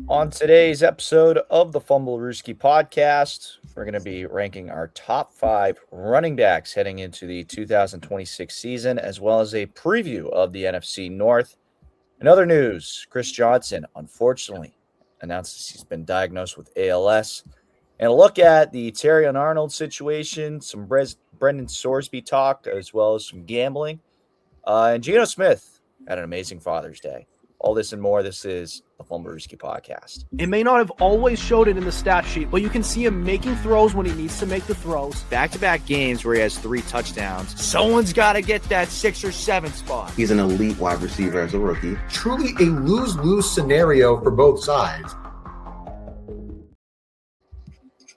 On today's episode of the Fumblerooski podcast, we're going to be ranking our top 5 running backs heading into the 2026 season, as well as a preview of the NFC North. In other news, Chris Johnson, unfortunately, announces he's been diagnosed with ALS. And a look at the Terrion Arnold situation, some Brendan Sorsby talk, as well as some gambling. And Geno Smith had an amazing Father's Day. All this and more. This is the Fumblerooski podcast. It may not have always showed it in the stat sheet, but you can see him making throws when he needs to make the throws. Back-to-back games where he has 3 touchdowns. Someone's got to get that 6 or 7 spot. He's an elite wide receiver as a rookie. Truly a lose-lose scenario for both sides.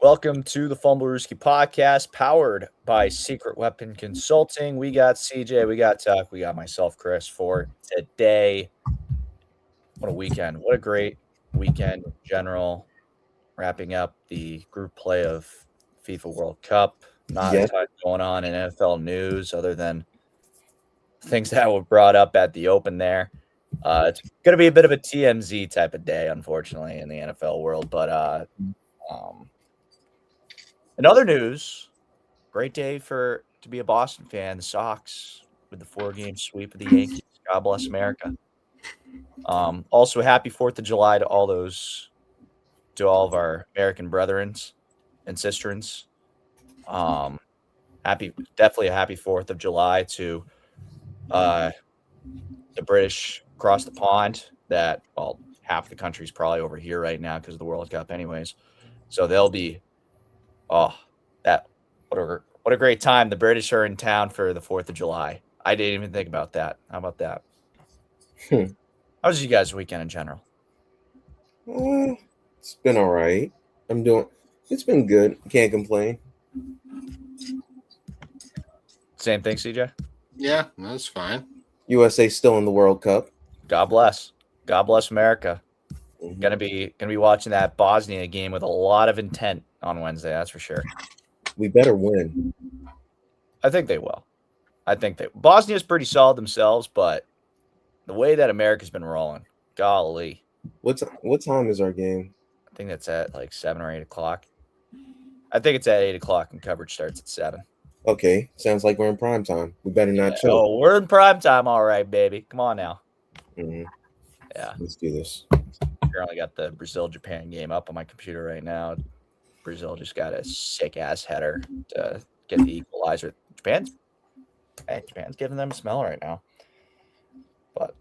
Welcome to the Fumblerooski podcast, powered by Secret Weapon Consulting. We got CJ, we got Tuck, we got myself, Chris, for today. What a weekend. What a great weekend in general. Wrapping up the group play of FIFA World Cup. Not a ton going on in NFL news other than things that were brought up at the Open there. It's going to be a bit of a TMZ type of day, unfortunately, in the NFL world. But in other news, great day to be a Boston fan. The Sox with the 4-game sweep of the Yankees. God bless America. Also, happy 4th of July to all of our American brethrens and sisterins. Definitely a happy 4th of July to the British across the pond. That half the country's probably over here right now because of the World Cup, anyways. So they'll be, what a great time. The British are in town for the 4th of July. I didn't even think about that. How about that? How was you guys' weekend in general? It's been all right. It's been good. Can't complain. Same thing, CJ? Yeah, that's fine. USA still in the World Cup. God bless. God bless America. Mm-hmm. Gonna be watching that Bosnia game with a lot of intent on Wednesday, that's for sure. We better win. I think they will. Bosnia's pretty solid themselves, but the way that America's been rolling, golly. What time is our game? I think that's at like 7 or 8 o'clock. I think it's at 8 o'clock and coverage starts at 7. Okay, sounds like we're in prime time. We better not chill. Oh, we're in prime time, all right, baby. Come on now. Mm-hmm. Yeah. Let's do this. Currently got the Brazil-Japan game up on my computer right now. Brazil just got a sick-ass header to get the equalizer. Japan's giving them a smell right now. But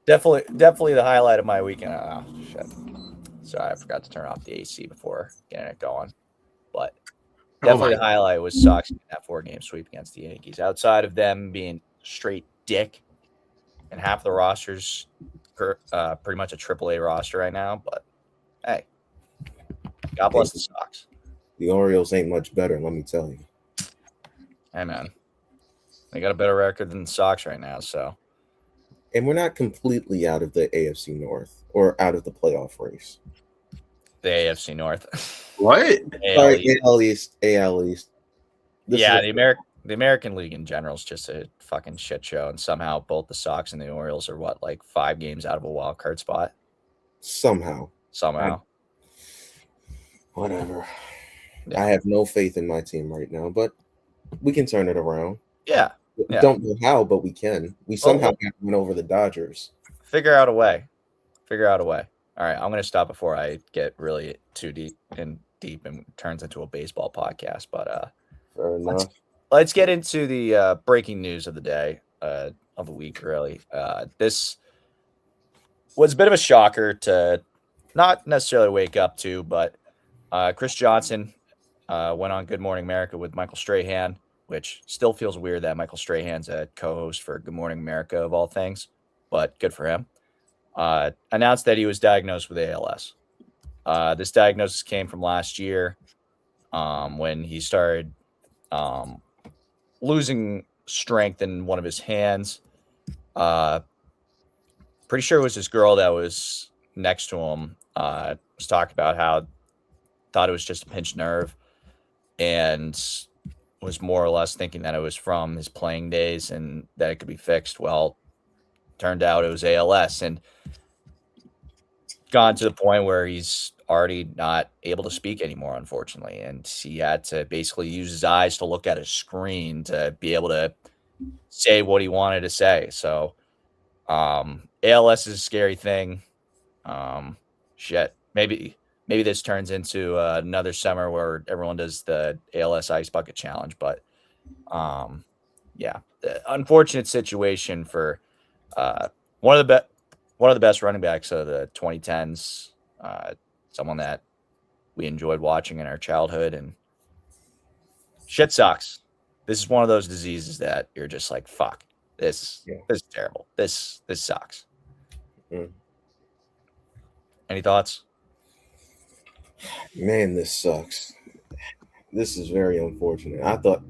definitely the highlight of my weekend. Oh, shit. Sorry, I forgot to turn off the AC before getting it going. But definitely the highlight was Sox getting that 4-game sweep against the Yankees. Outside of them being straight dick, and half the roster's pretty much a AAA roster right now. But, hey, God bless the Sox. The Orioles ain't much better, let me tell you. Hey, man. They got a better record than the Sox right now, so. And we're not completely out of the AFC North or out of the playoff race. The AFC North. What? AL East. The American League in general is just a fucking shit show, and somehow both the Sox and the Orioles are 5 games out of a wild card spot? Somehow. Whatever. Yeah. I have no faith in my team right now, but we can turn it around. Yeah. Don't know how, but we can. We somehow got to win over the Dodgers. Figure out a way. All right, I'm going to stop before I get really too deep and it turns into a baseball podcast. But Fair enough. let's get into the breaking news of the day, of the week, really. This was a bit of a shocker to not necessarily wake up to, but Chris Johnson went on Good Morning America with Michael Strahan, which still feels weird that Michael Strahan's a co-host for Good Morning America of all things, but good for him. Announced that he was diagnosed with ALS. This diagnosis came from last year when he started losing strength in one of his hands. Pretty sure it was this girl that was next to him was talking about how thought it was just a pinched nerve and was more or less thinking that it was from his playing days and that it could be fixed. Well, turned out it was ALS. And gone to the point where he's already not able to speak anymore, unfortunately, and he had to basically use his eyes to look at a screen to be able to say what he wanted to say. So, ALS is a scary thing. Shit, maybe this turns into another summer where everyone does the ALS ice bucket challenge, but yeah, unfortunate situation for uh, one of the best running backs of the 2010s. Someone that we enjoyed watching in our childhood, and shit sucks. This is one of those diseases that you're just like, fuck, this is terrible. This sucks. Mm. Any thoughts? Man, this sucks. This is very unfortunate. I thought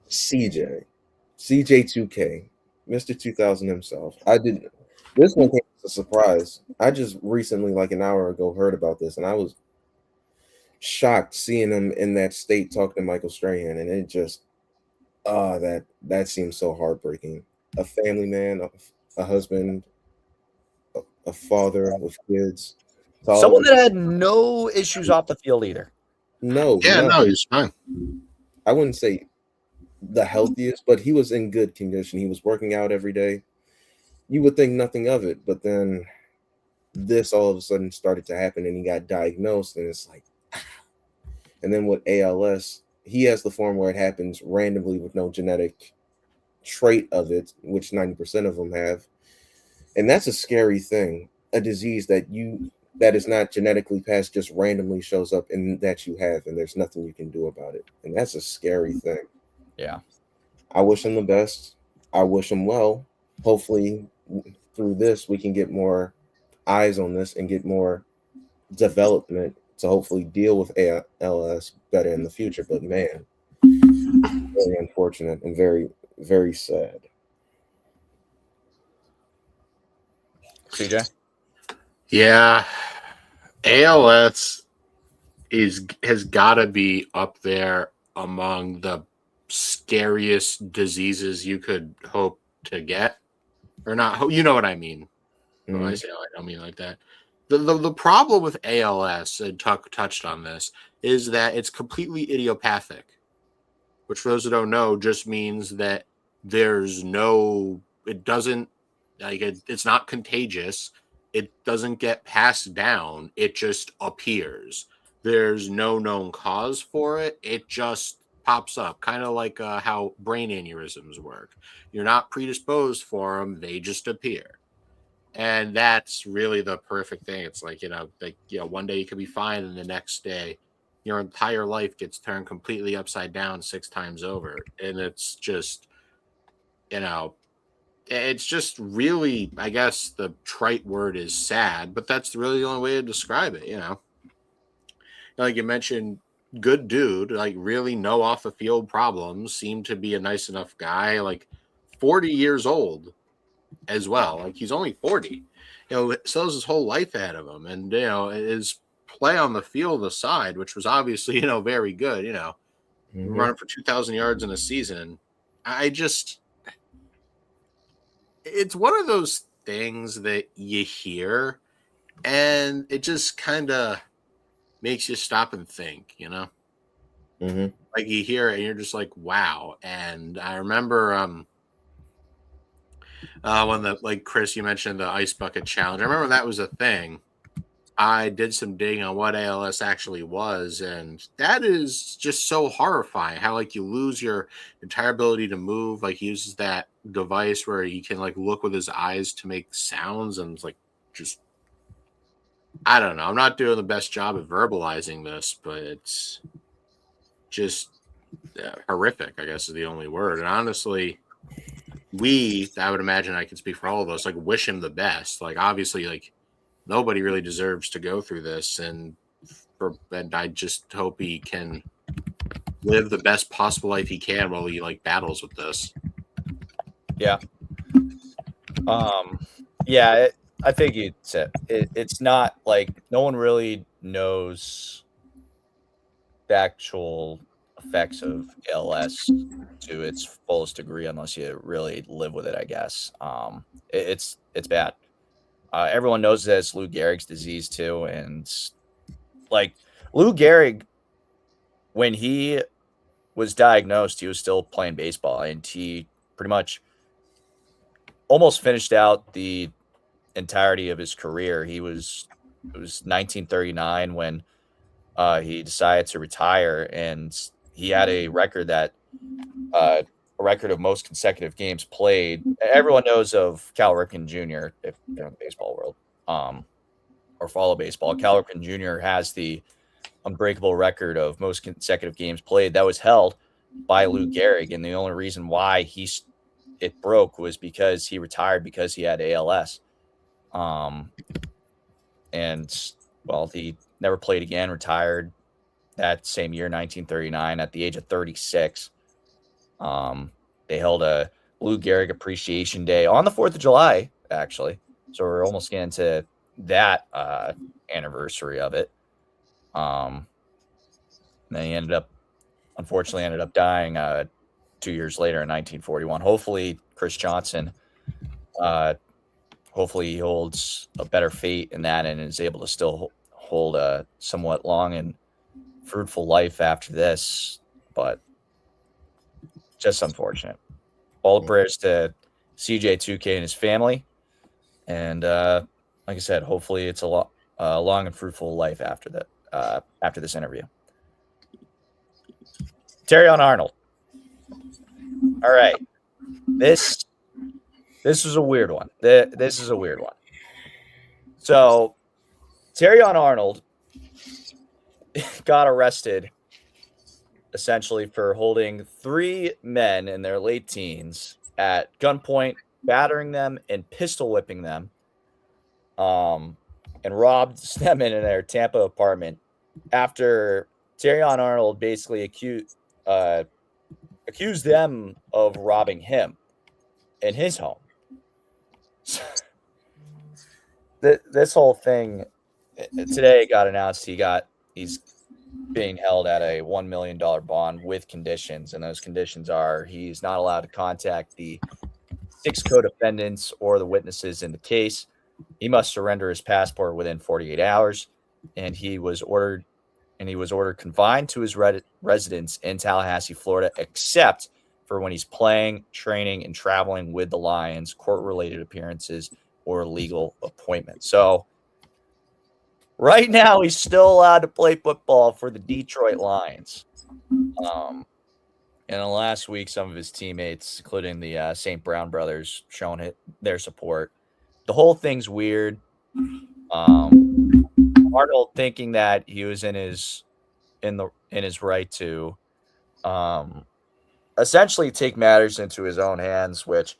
CJ2K, Mr. 2000 himself. This one came as a surprise. I just recently, like an hour ago, heard about this, and I was shocked seeing him in that state talking to Michael Strahan, and it just, that seems so heartbreaking. A family man, a husband, a father with kids. Someone that had no issues off the field either. No, he's fine. I wouldn't say the healthiest, but he was in good condition. He was working out every day. You would think nothing of it, but then this all of a sudden started to happen, and he got diagnosed, and it's like, and then with ALS, he has the form where it happens randomly with no genetic trait of it, which 90% of them have, and that's a scary thing. A disease that is not genetically passed just randomly shows up, and that you have, and there's nothing you can do about it, and that's a scary thing. Yeah, I wish him the best. I wish him well. Hopefully, through this, we can get more eyes on this and get more development to hopefully deal with ALS better in the future. But man, very unfortunate and very, very sad. CJ? Yeah, ALS has got to be up there among the scariest diseases you could hope to get, or not. You know what I mean? Mm-hmm. When I say I don't mean like that. The problem with ALS, and Tuck touched on this, is that it's completely idiopathic, which for those who don't know just means that it's not contagious. It doesn't get passed down. It just appears. There's no known cause for it. It just pops up, kind of like how brain aneurysms work. You're not predisposed for them. They just appear. And that's really the perfect thing. It's like, one day you could be fine, and the next day your entire life gets turned completely upside down 6 times over. And it's just, it's just really, I guess the trite word is sad, but that's really the only way to describe it, Like you mentioned, good dude, like really no off the field problems, seemed to be a nice enough guy, like 40 years old as well. Like he's only 40, still has his whole life ahead of him. And, his play on the field aside, which was obviously, very good, running for 2,000 yards in a season. It's one of those things that you hear and it just kind of makes you stop and think, like you hear it and you're just like, wow. And I remember, when Chris, you mentioned the ice bucket challenge. I remember that was a thing. I did some digging on what ALS actually was, and that is just so horrifying. How you lose your entire ability to move. He uses that device where he can look with his eyes to make sounds, and it's just, I don't know. I'm not doing the best job of verbalizing this, but it's just horrific, I guess is the only word. And honestly, I would imagine I can speak for all of us, wish him the best. Obviously, nobody really deserves to go through this, and I just hope he can live the best possible life he can while he battles with this. Yeah. Yeah, I think it's not no one really knows the actual effects of ALS to its fullest degree unless you really live with it, I guess. It's bad. everyone knows that it's Lou Gehrig's disease too, and like Lou Gehrig, when he was diagnosed, he was still playing baseball, and he pretty much almost finished out the entirety of his career. It was 1939 when he decided to retire, and he had a record a record of most consecutive games played. Everyone knows of Cal Ripken Jr. if they're in the baseball world, or follow baseball. Cal Ripken Jr. has the unbreakable record of most consecutive games played that was held by Lou Gehrig, and the only reason why it broke was because he retired because he had ALS. And well, he never played again, retired that same year, 1939, at the age of 36. They held a Lou Gehrig Appreciation Day on the 4th of July, actually. So we're almost getting to that anniversary of it. And then he unfortunately ended up dying 2 years later in 1941. Hopefully, Chris Johnson, hopefully he holds a better fate in that and is able to still hold a somewhat long and fruitful life after this. But just unfortunate. All the prayers to CJ2K and his family. And like I said, hopefully it's a long and fruitful life after that. After this interview. Terrion Arnold. All right. This is a weird one. This is a weird one. So Terrion Arnold got arrested essentially for holding 3 men in their late teens at gunpoint, battering them and pistol whipping them, and robbed them in their Tampa apartment after Terrion Arnold basically accused them of robbing him in his home. This whole thing today got announced. He's being held at a $1 million bond with conditions, and those conditions are he's not allowed to contact the 6 co-defendants or the witnesses in the case. He must surrender his passport within 48 hours, and he was ordered confined to his residence in Tallahassee, Florida, except for when he's playing, training, and traveling with the Lions, court-related appearances, or legal appointments. So right now, he's still allowed to play football for the Detroit Lions. And in the last week, some of his teammates, including the St. Brown brothers, shown their support. The whole thing's weird. Arnold thinking that he was in his right to essentially take matters into his own hands, which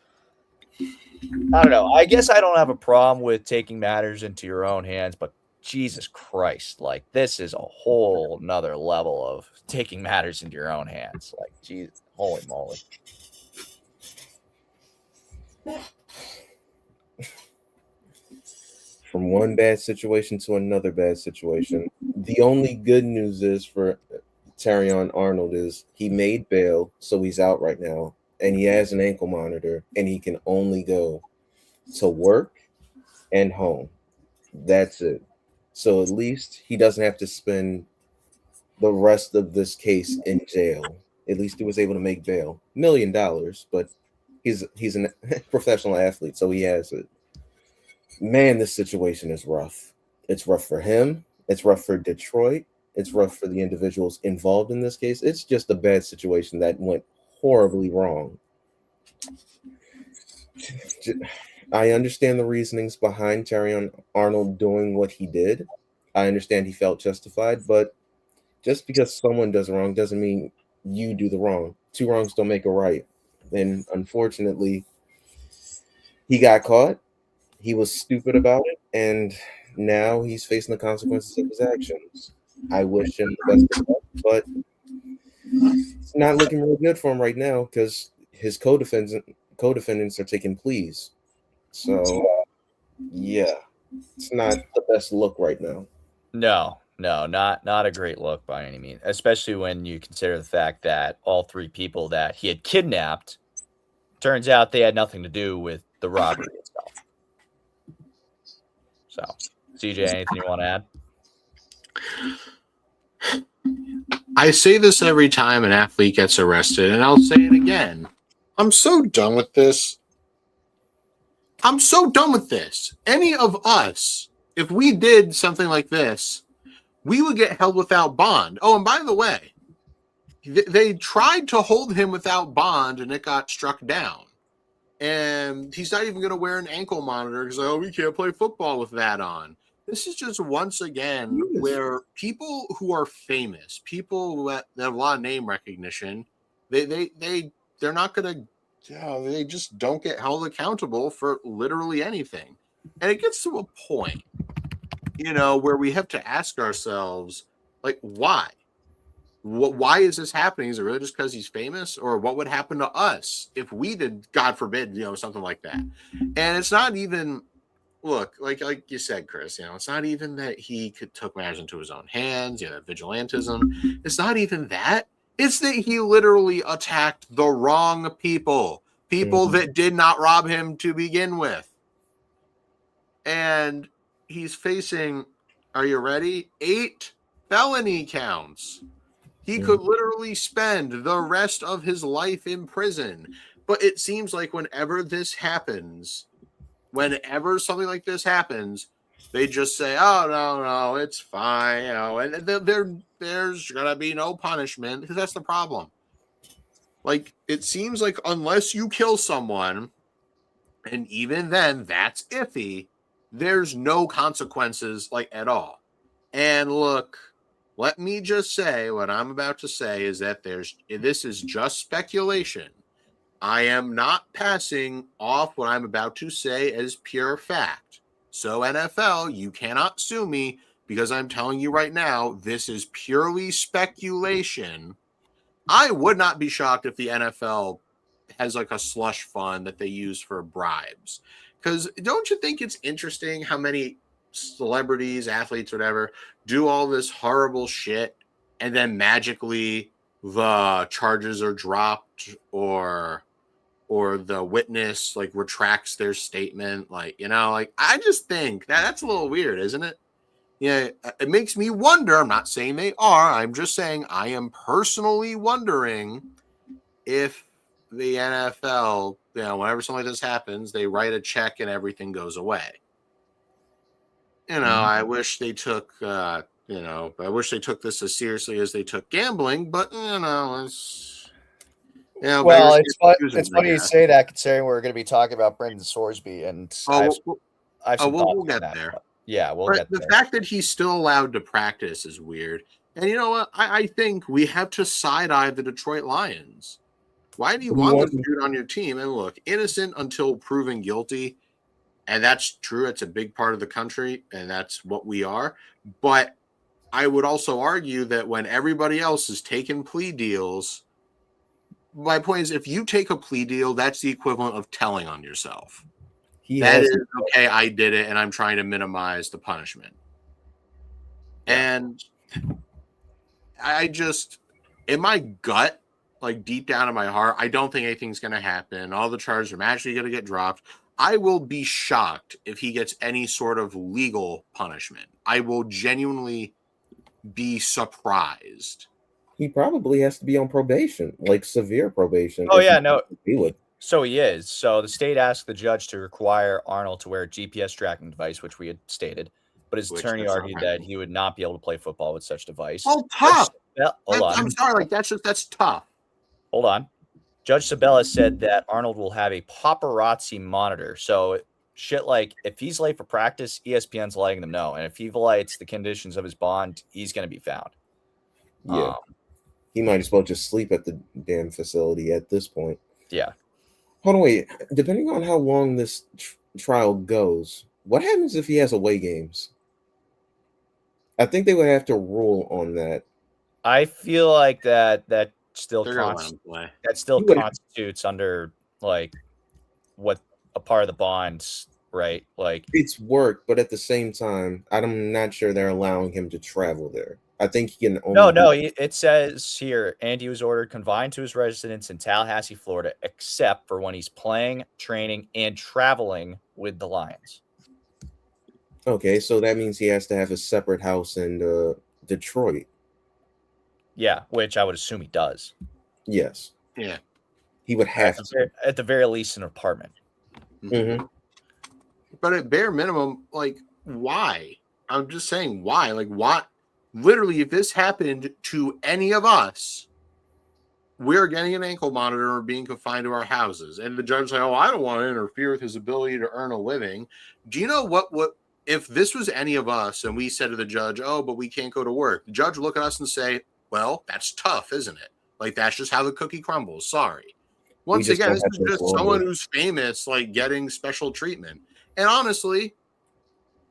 I don't know. I guess I don't have a problem with taking matters into your own hands, but Jesus Christ, like this is a whole nother level of taking matters into your own hands. Like, geez, holy moly. From one bad situation to another bad situation. The only good news is for Terrion Arnold is he made bail, so he's out right now, and he has an ankle monitor, and he can only go to work and home. That's it. So at least he doesn't have to spend the rest of this case in jail. At least he was able to make bail. $1 million, but he's a professional athlete, so he has it. Man, this situation is rough. It's rough for him. It's rough for Detroit. It's rough for the individuals involved in this case. It's just a bad situation that went horribly wrong. I understand the reasonings behind Terrion Arnold doing what he did. I understand he felt justified, but just because someone does wrong doesn't mean you do the wrong. 2 wrongs don't make a right. And unfortunately, he got caught. He was stupid about it, and now he's facing the consequences of his actions. I wish him the best of luck, but it's not looking real good for him right now because his co-defendants are taking pleas. So, yeah, it's not the best look right now. No, not a great look by any means, especially when you consider the fact that all 3 people that he had kidnapped, turns out they had nothing to do with the robbery itself. So, CJ, anything you want to add? I say this every time an athlete gets arrested, and I'll say it again. I'm so done with this. I'm so done with this. Any of us, if we did something like this, we would get held without bond. Oh, and by the way, they tried to hold him without bond, and it got struck down. And he's not even going to wear an ankle monitor because, oh, we can't play football with that on. This is just once again where people who are famous, people who have a lot of name recognition, they're not going to, they just don't get held accountable for literally anything. And it gets to a point, where we have to ask ourselves, like, why? Why is this happening? Is it really just because he's famous? Or what would happen to us if we did, God forbid, something like that? And it's not even, look, like you said, Chris, it's not even that he took matters into his own hands, that vigilantism. It's not even that. It's that he literally attacked the wrong people that did not rob him to begin with. And he's facing, are you ready? 8 felony counts. He could literally spend the rest of his life in prison. But it seems like whenever something like this happens, they just say, oh, no, it's fine. And there's going to be no punishment, because that's the problem. Like, it seems like unless you kill someone, and even then, that's iffy, there's no consequences, like, at all. And look, let me just say what I'm about to say is that this is just speculation. I am not passing off what I'm about to say as pure fact. So NFL, you cannot sue me because I'm telling you right now, this is purely speculation. I would not be shocked if the NFL has like a slush fund that they use for bribes. Because don't you think it's interesting how many celebrities, athletes, whatever, do all this horrible shit and then magically the charges are dropped or the witness like retracts their statement? Like, I just think that's a little weird, isn't it? Yeah, it makes me wonder. I'm not saying they are. I'm just saying I am personally wondering if the NFL, whenever something like this happens, they write a check and everything goes away. I wish they took, I wish they took this as seriously as they took gambling, but, it's, well, it's funny you say that, considering we're going to be talking about Brendan Sorsby, and we'll get there. We'll get there. The fact that he's still allowed to practice is weird. And you know what? I think we have to side-eye the Detroit Lions. Why do you want this dude on your team? And look, innocent until proven guilty. And that's true. It's a big part of the country, and that's what we are. But I would also argue that when everybody else is taking plea deals, my point is, if you take a plea deal, that's the equivalent of telling on yourself. Okay, I did it, and I'm trying to minimize the punishment. Yeah. And I just, in my gut, like deep down in my heart, I don't think anything's going to happen. All the charges are magically going to get dropped. I will be shocked if he gets any sort of legal punishment. I will genuinely be surprised. He probably has to be on probation, like severe probation. Oh, yeah, no. He would. So he is. So the state asked the judge to require Arnold to wear a GPS tracking device, which we had stated. But his attorney argued that he would not be able to play football with such device. Oh, tough. Hold on. I'm sorry. That's tough. Hold on. Judge Sabella said that Arnold will have a paparazzi monitor. So shit like if he's late for practice, ESPN's letting them know. And if he violates the conditions of his bond, he's going to be found. Yeah. He might as well just sleep at the damn facility at this point. Yeah. Hold on, wait. Depending on how long this trial goes, what happens if he has away games? I think they would have to rule on that. I feel like that still constitutes under like what a part of the bonds, right? Like it's work, but at the same time, I'm not sure they're allowing him to travel there. I think he can only it says here, Andy was ordered confined to his residence in Tallahassee, Florida, except for when he's playing, training, and traveling with the Lions. Okay, so that means he has to have a separate house in Detroit. Yeah, which I would assume he does. Yes, Yeah. he would have to. At the very least, an apartment. Mhm. But at bare minimum, like, why? I'm just saying, why? Like, what? Literally, if this happened to any of us, we're getting an ankle monitor or being confined to our houses. And the judge say, oh, I don't want to interfere with his ability to earn a living. Do you know what if this was any of us and we said to the judge, oh, but we can't go to work, the judge would look at us and say, well, that's tough, isn't it? Like, that's just how the cookie crumbles. Sorry. Once just again, don't this have is to just go someone over. who's famous, like getting special treatment. And honestly,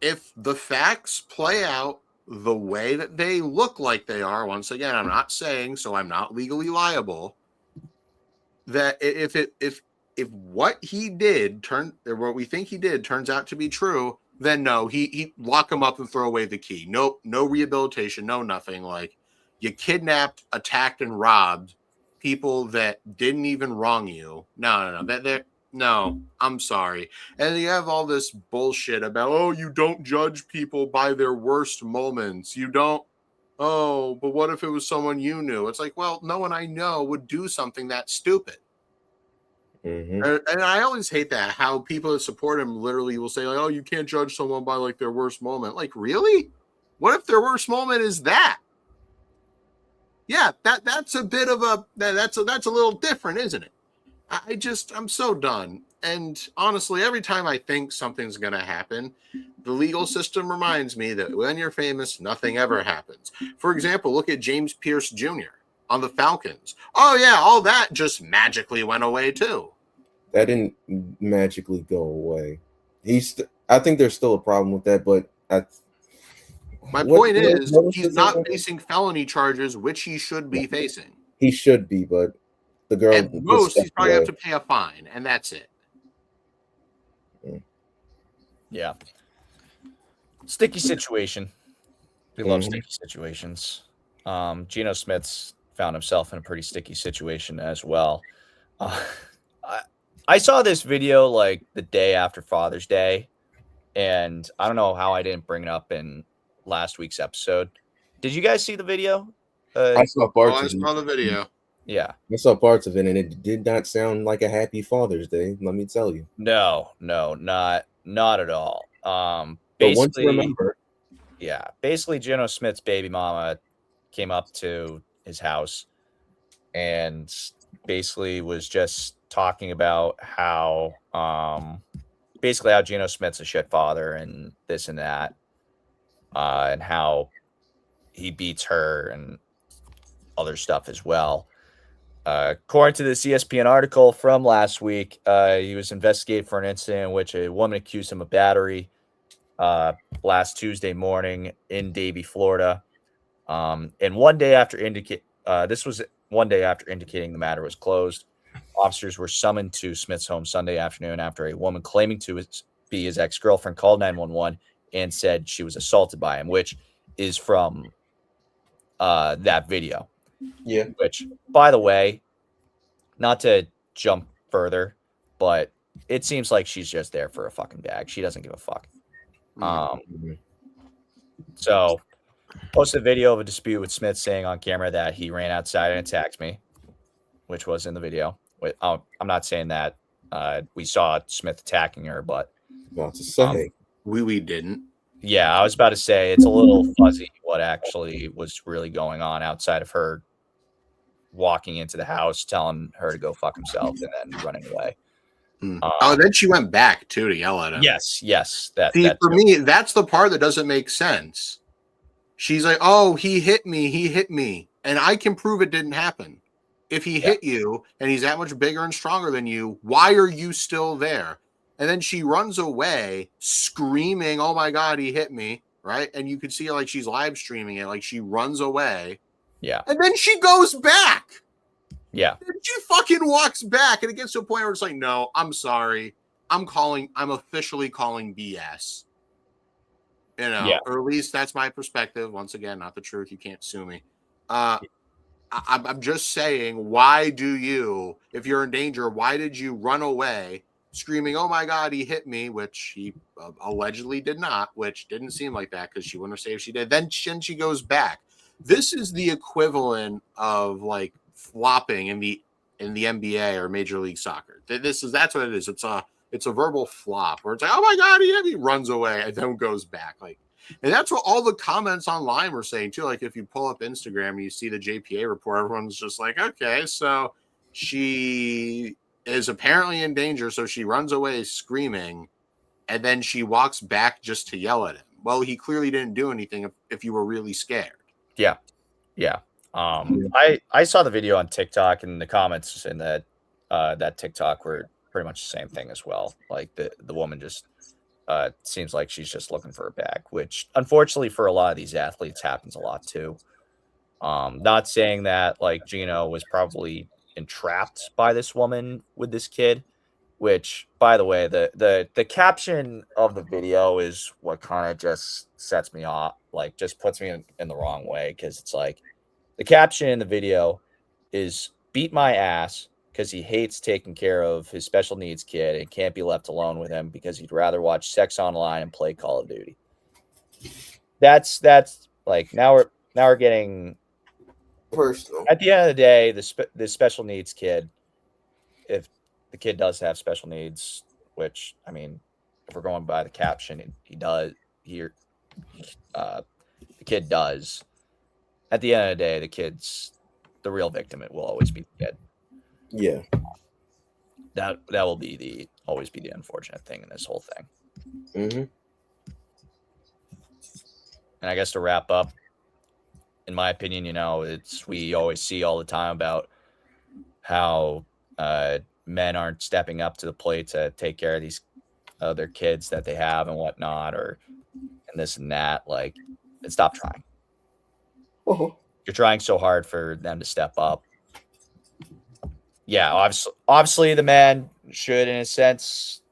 if the facts play out the way that they look like they are, once again, I'm not saying, so I'm not legally liable, that if what he did or what we think he did turns out to be true, then no, he lock him up and throw away the key. Nope, no rehabilitation, no nothing. Like, you kidnapped, attacked, and robbed people that didn't even wrong you. No. No, I'm sorry. And you have all this bullshit about, oh, you don't judge people by their worst moments. You don't. Oh, but what if it was someone you knew? It's like, well, no one I know would do something that stupid. Mhm. And I always hate that, how people that support him literally will say, like, oh, you can't judge someone by like their worst moment. Like, really? What if their worst moment is that? Yeah, that's a bit of that's a little different, isn't it? I'm so done. And honestly, every time I think something's going to happen, the legal system reminds me that when you're famous, nothing ever happens. For example, look at James Pierce Jr. on the Falcons. Oh, yeah, all that just magically went away, too. That didn't magically go away. I think there's still a problem with that, but My point what is, was he's his not name? facing felony charges, which he should be facing. He should be, but the girl At just most, he's stepped probably have away. to pay a fine, and that's it. Yeah. Sticky situation. We love Mhm. sticky situations. Geno Smith's found himself in a pretty sticky situation as well. I saw this video like the day after Father's Day, and I don't know how I didn't bring it up in last week's episode. Did you guys see the video? I saw Oh, parts I of it. saw the video. Yeah. I saw parts of it, and it did not sound like a happy Father's Day. Let me tell you. No, not at all. But once Basically, remember, yeah, basically Geno Smith's baby mama came up to his house and basically was just talking about how basically how Geno Smith's a shit father and this and that, and how he beats her and other stuff as well. According to this ESPN article from last week, he was investigated for an incident in which a woman accused him of battery last Tuesday morning in Davie, Florida. And one day after this was one day after indicating the matter was closed, officers were summoned to Smith's home Sunday afternoon after a woman claiming to be his ex-girlfriend called 911 and said she was assaulted by him, which is from that video. yeah, Which, by the way, not to jump further, but it seems like she's just there for a fucking bag. She doesn't give a fuck. Mhm. So posted a video of a dispute with Smith saying on camera that he ran outside and attacked me, which was in the video. I'm not saying that we saw Smith attacking her, but about to say. We didn't. yeah, I was about to say it's a little fuzzy what actually was really going on outside of her walking into the house, telling her to go fuck himself, and then running away. Then she went back too to yell at him. Yes. That For too. me, that's the part that doesn't make sense. She's like, "Oh, he hit me," and I can prove it didn't happen. If he hit you and he's that much bigger and stronger than you, why are you still there? And then she runs away, screaming, "Oh my God, he hit me!" Right? And you could see like she's live streaming it, like she runs away. Yeah. And then she goes back. Yeah. And she fucking walks back, and it gets to a point where it's like, no, I'm sorry. I'm officially calling BS. You know, Yeah. or at least that's my perspective. Once again, not the truth. You can't sue me. I'm just saying, why do you, if you're in danger, why did you run away screaming, "Oh my God, he hit me," which he allegedly did not, which didn't seem like that because she wouldn't have said if she did. Then she goes back. This is the equivalent of like flopping in the NBA or Major League Soccer. That's what it is. It's a verbal flop where it's like, "Oh my God, he hit me," runs away and then goes back. Like, and that's what all the comments online were saying too. Like if you pull up Instagram and you see the JPA report, everyone's just like, okay, so she is apparently in danger, so she runs away screaming, and then she walks back just to yell at him. Well, he clearly didn't do anything if you were really scared. Yeah. I saw the video on TikTok, and the comments in that TikTok were pretty much the same thing as well. Like the woman just seems like she's just looking for a bag, which unfortunately for a lot of these athletes happens a lot too. Not saying that like Gino was probably entrapped by this woman with this kid, which by the way, the caption of the video is what kind of just sets me off, like just puts me in the wrong way, because it's like the caption in the video is "beat my ass" because he hates taking care of his special needs kid and can't be left alone with him because he'd rather watch Sex Online and play Call of Duty. That's like now we're getting Personal. at the end of the day, the special needs kid, if the kid does have special needs, which I mean, if we're going by the caption, the kid does. At the end of the day, the kid's the real victim. It will always be the kid. Yeah. That will be always be the unfortunate thing in this whole thing. Mm-hmm. And I guess to wrap up, in my opinion, we always see all the time about how men aren't stepping up to the plate to take care of these their kids that they have and whatnot, and this and that. Like, and stop trying. Uh-huh. You're trying so hard for them to step up. Yeah, obviously the man should, in a sense,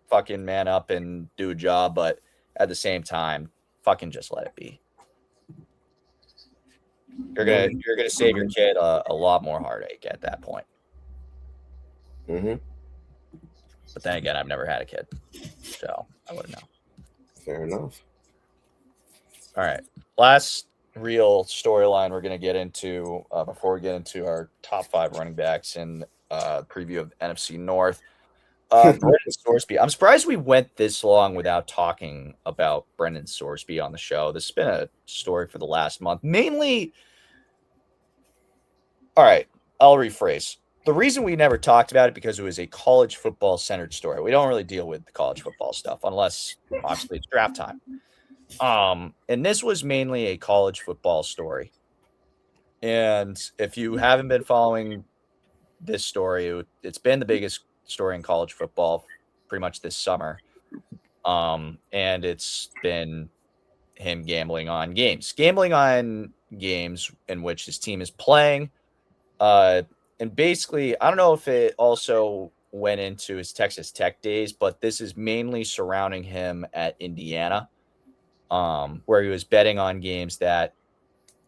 fucking man up and do a job, but at the same time, fucking just let it be. You're gonna save your kid a lot more heartache at that point. Mm-hmm. But then again, I've never had a kid, so I wouldn't know. Fair enough. All right, last real storyline we're gonna get into before we get into our top 5 running backs and preview of NFC North. Brendan Sorsby. I'm surprised we went this long without talking about Brendan Sorsby on the show. This has been a story for the last month. Mainly, all right, I'll rephrase. The reason we never talked about it because it was a college football centered story. We don't really deal with the college football stuff unless obviously it's draft time. And this was mainly a college football story. And if you haven't been following this story, it's been the biggest story in college football pretty much this summer. And it's been him gambling on games in which his team is playing. And basically, I don't know if it also went into his Texas Tech days, but this is mainly surrounding him at Indiana, where he was betting on games that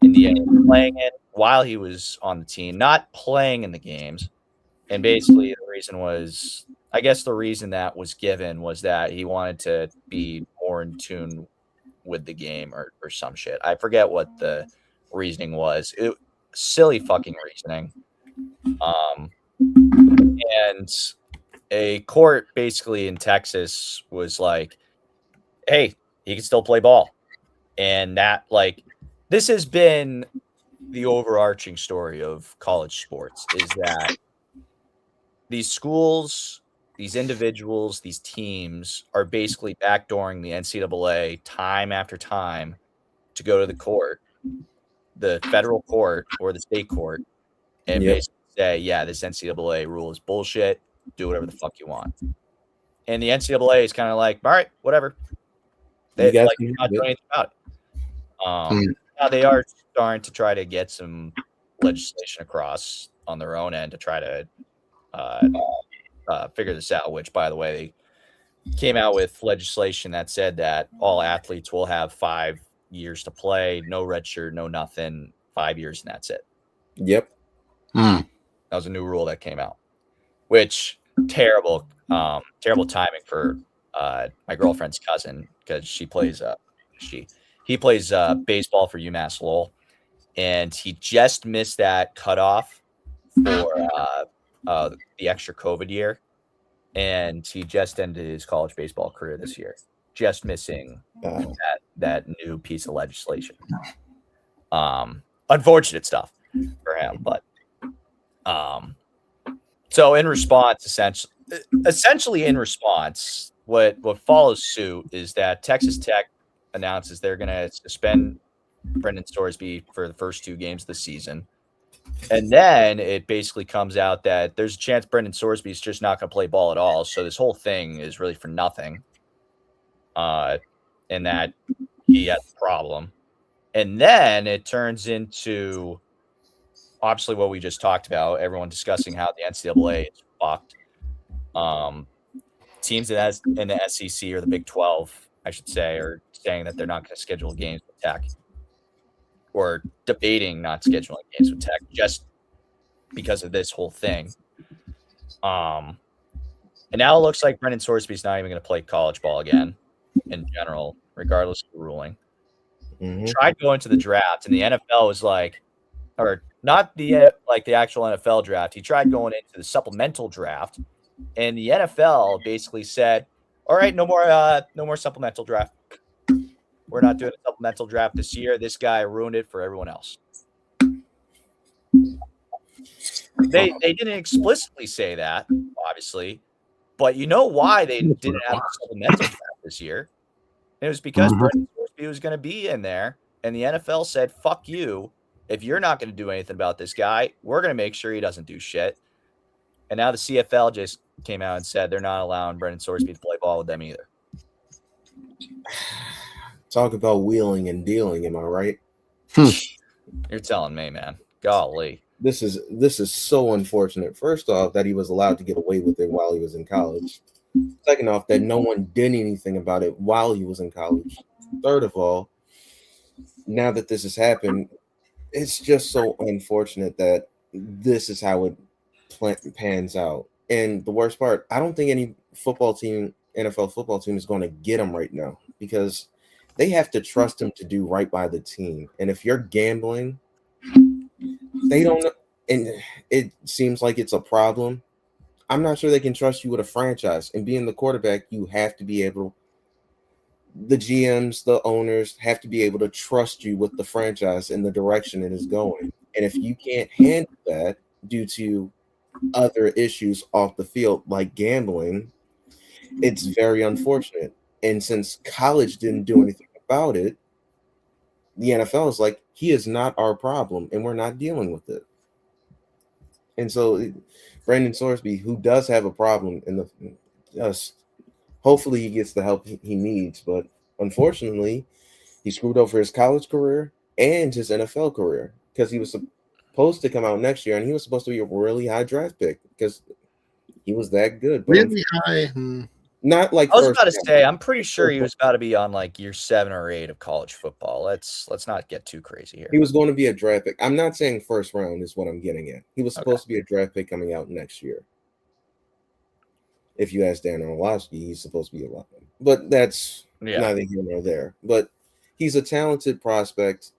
Indiana was playing in while he was on the team, not playing in the games. And basically the reason that was given was that he wanted to be more in tune with the game or some shit. I forget what the reasoning was. Silly fucking reasoning. And a court basically in Texas was like, hey, he can still play ball. And that, like, this has been the overarching story of college sports, is that these schools, these individuals, these teams are basically backdooring the NCAA time after time to go to the court, the federal court or the state court, and basically say, yeah, this NCAA rule is bullshit. Do whatever the fuck you want. And the NCAA is kind of like, all right, whatever. They're not doing anything about it. Now they are starting to try to get some legislation across on their own end to try to figure this out, which, by the way, they came out with legislation that said that all athletes will have 5 years to play, no red shirt, no nothing, 5 years, and that's it. Yep. That was a new rule that came out, which terrible timing for my girlfriend's cousin because he plays baseball for UMass Lowell, and he just missed that cutoff for the extra COVID year, and he just ended his college baseball career this year, just missing that new piece of legislation. Unfortunate stuff for him, but so in response, essentially in response, what follows suit is that Texas Tech announces they're going to suspend Brendan Sorsby for the first 2 games of the season. And then it basically comes out that there's a chance Brendan Sorsby is just not going to play ball at all. So this whole thing is really for nothing. And that he has a problem. And then it turns into obviously what we just talked about, everyone discussing how the NCAA is fucked. Teams in the SEC or the Big 12, I should say, are saying that they're not going to schedule games with Tech, or debating not scheduling games with Tech just because of this whole thing. And now it looks like Brendan Sorsby's not even going to play college ball again in general, regardless of the ruling. Tried going to the draft, and the NFL was like, or not the actual NFL draft. He tried going into the supplemental draft, and the NFL basically said, "All right, no more supplemental draft. We're not doing a supplemental draft this year. This guy ruined it for everyone else." They didn't explicitly say that, obviously, but you know why they didn't have a supplemental draft this year? It was because Brendan Sorsby was going to be in there, and the NFL said, "Fuck you. If you're not going to do anything about this guy, we're going to make sure he doesn't do shit." And now the CFL just came out and said they're not allowing Brendan Sorsby to play ball with them either. Talk about wheeling and dealing, am I right? You're telling me, man. Golly. This is so unfortunate. First off, that he was allowed to get away with it while he was in college. Second off, that no one did anything about it while he was in college. Third of all, now that this has happened, it's just so unfortunate that this is how it pans out. And the worst part, I don't think any NFL football team is going to get him right now, because they have to trust him to do right by the team. And if you're gambling, they don't, and it seems like it's a problem. I'm not sure they can trust you with a franchise. And being the quarterback, you have to be able, the GMs, the owners have to be able to trust you with the franchise and the direction it is going. And if you can't handle that due to other issues off the field, like gambling, it's very unfortunate. And since college didn't do anything about it, the NFL is like, he is not our problem, and we're not dealing with it. And so Brendan Sorsby, who does have a problem, hopefully he gets the help he needs. But unfortunately, he screwed over his college career and his NFL career, because he was supposed to come out next year, and he was supposed to be a really high draft pick because he was that good. But Really high. Not like I was about to say, I'm pretty sure he was about to be on like year 7 or 8 of college football. Let's not get too crazy here. He was going to be a draft pick. I'm not saying first round is what I'm getting at. He was supposed to be a draft pick coming out next year. If you ask Dan Orlovsky, he's supposed to be a lot. But that's neither here nor there. But he's a talented prospect,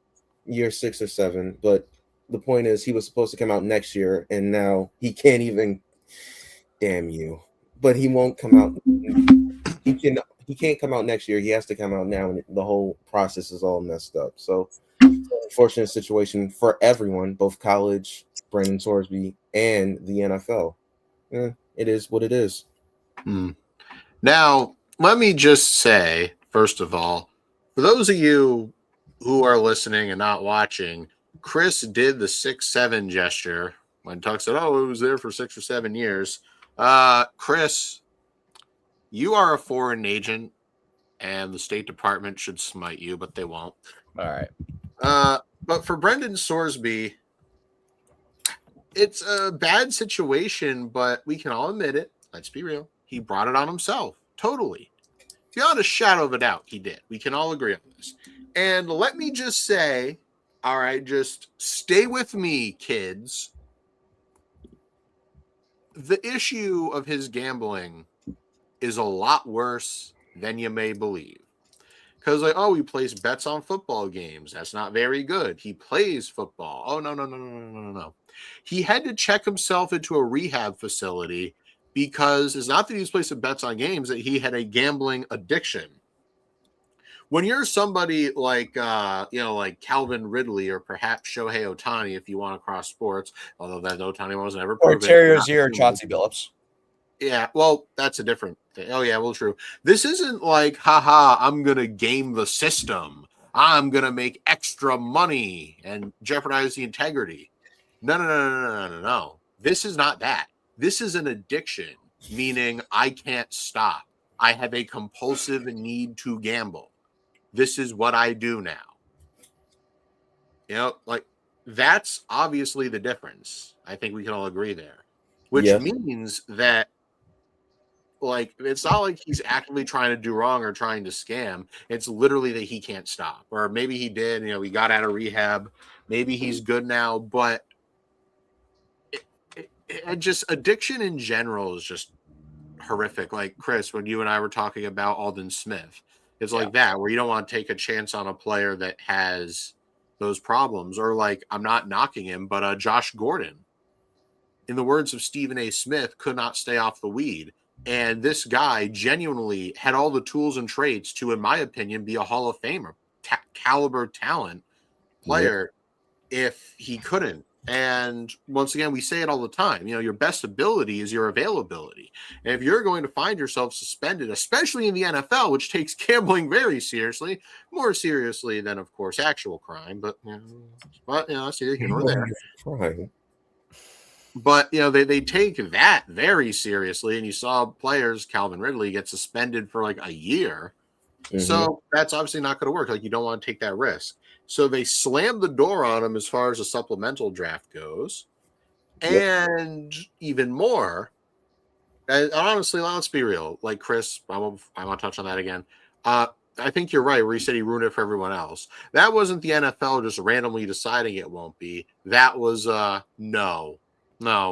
year 6 or 7. But the point is, he was supposed to come out next year, and now he can't even. Damn you. But he won't come out. He can't come out next year. He has to come out now, and the whole process is all messed up. So, unfortunate situation for everyone, both college, Brendan Sorsby, and the NFL. It is what it is. Now, let me just say, first of all, for those of you who are listening and not watching, Chris did the 6-7 gesture when Tuck said, "Oh, it was there for 6 or 7 years." Chris, you are a foreign agent, and the State Department should smite you, but they won't. All right. But for Brendan Sorsby, it's a bad situation, but we can all admit it. Let's be real. He brought it on himself. Totally. Beyond a shadow of a doubt, he did. We can all agree on this. And let me just say, all right, just stay with me, kids. the issue of his gambling is a lot worse than you may believe. Because, like, oh, he plays bets on football games. That's not very good. He plays football. Oh, no. He had to check himself into a rehab facility because it's not that he was placing bets on games, that he had a gambling addiction. When you're somebody like, like Calvin Ridley or perhaps Shohei Ohtani, if you want to cross sports, although that Ohtani wasn't ever Or proven. Terry Rozier or Chauncey Billups. Yeah, well, that's a different thing. Oh, yeah, well, true. This isn't like, haha, I'm going to game the system. I'm going to make extra money and jeopardize the integrity. No. This is not that. This is an addiction, meaning I can't stop. I have a compulsive need to gamble. This is what I do now. You know, like, that's obviously the difference. I think we can all agree there. Which means that, like, it's not like he's actively trying to do wrong or trying to scam. It's literally that he can't stop. Or maybe he did, he got out of rehab. Maybe he's good now. But just addiction in general is just horrific. Like, Chris, when you and I were talking about Alden Smith, it's like that, where you don't want to take a chance on a player that has those problems. Or, like, I'm not knocking him, but Josh Gordon, in the words of Stephen A. Smith, could not stay off the weed. And this guy genuinely had all the tools and traits to, in my opinion, be a Hall of Famer, caliber talent player if he couldn't. And once again, we say it all the time, your best ability is your availability. And if you're going to find yourself suspended, especially in the NFL, which takes gambling very seriously, more seriously than, of course, actual crime, but that's neither here nor there. But, they take that very seriously. And you saw players, Calvin Ridley, get suspended for like a year. Mm-hmm. So that's obviously not going to work. Like, you don't want to take that risk. So they slammed the door on him as far as the supplemental draft goes. And even more, and honestly, let's be real. Like, Chris, I want to touch on that again. I think you're right where he said he ruined it for everyone else. That wasn't the NFL just randomly deciding it won't be. That was no,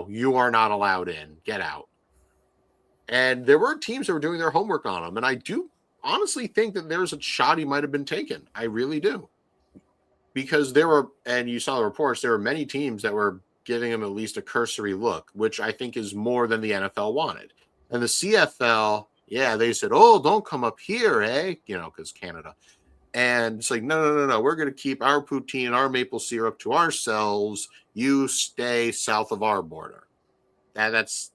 you are not allowed in. Get out. And there were teams that were doing their homework on him. And I do honestly think that there's a shot he might have been taken. I really do. Because there were, and you saw the reports, there were many teams that were giving him at least a cursory look, which I think is more than the NFL wanted. And the CFL, they said, oh, don't come up here, because Canada. And it's like, no. We're going to keep our poutine and our maple syrup to ourselves. You stay south of our border. And that's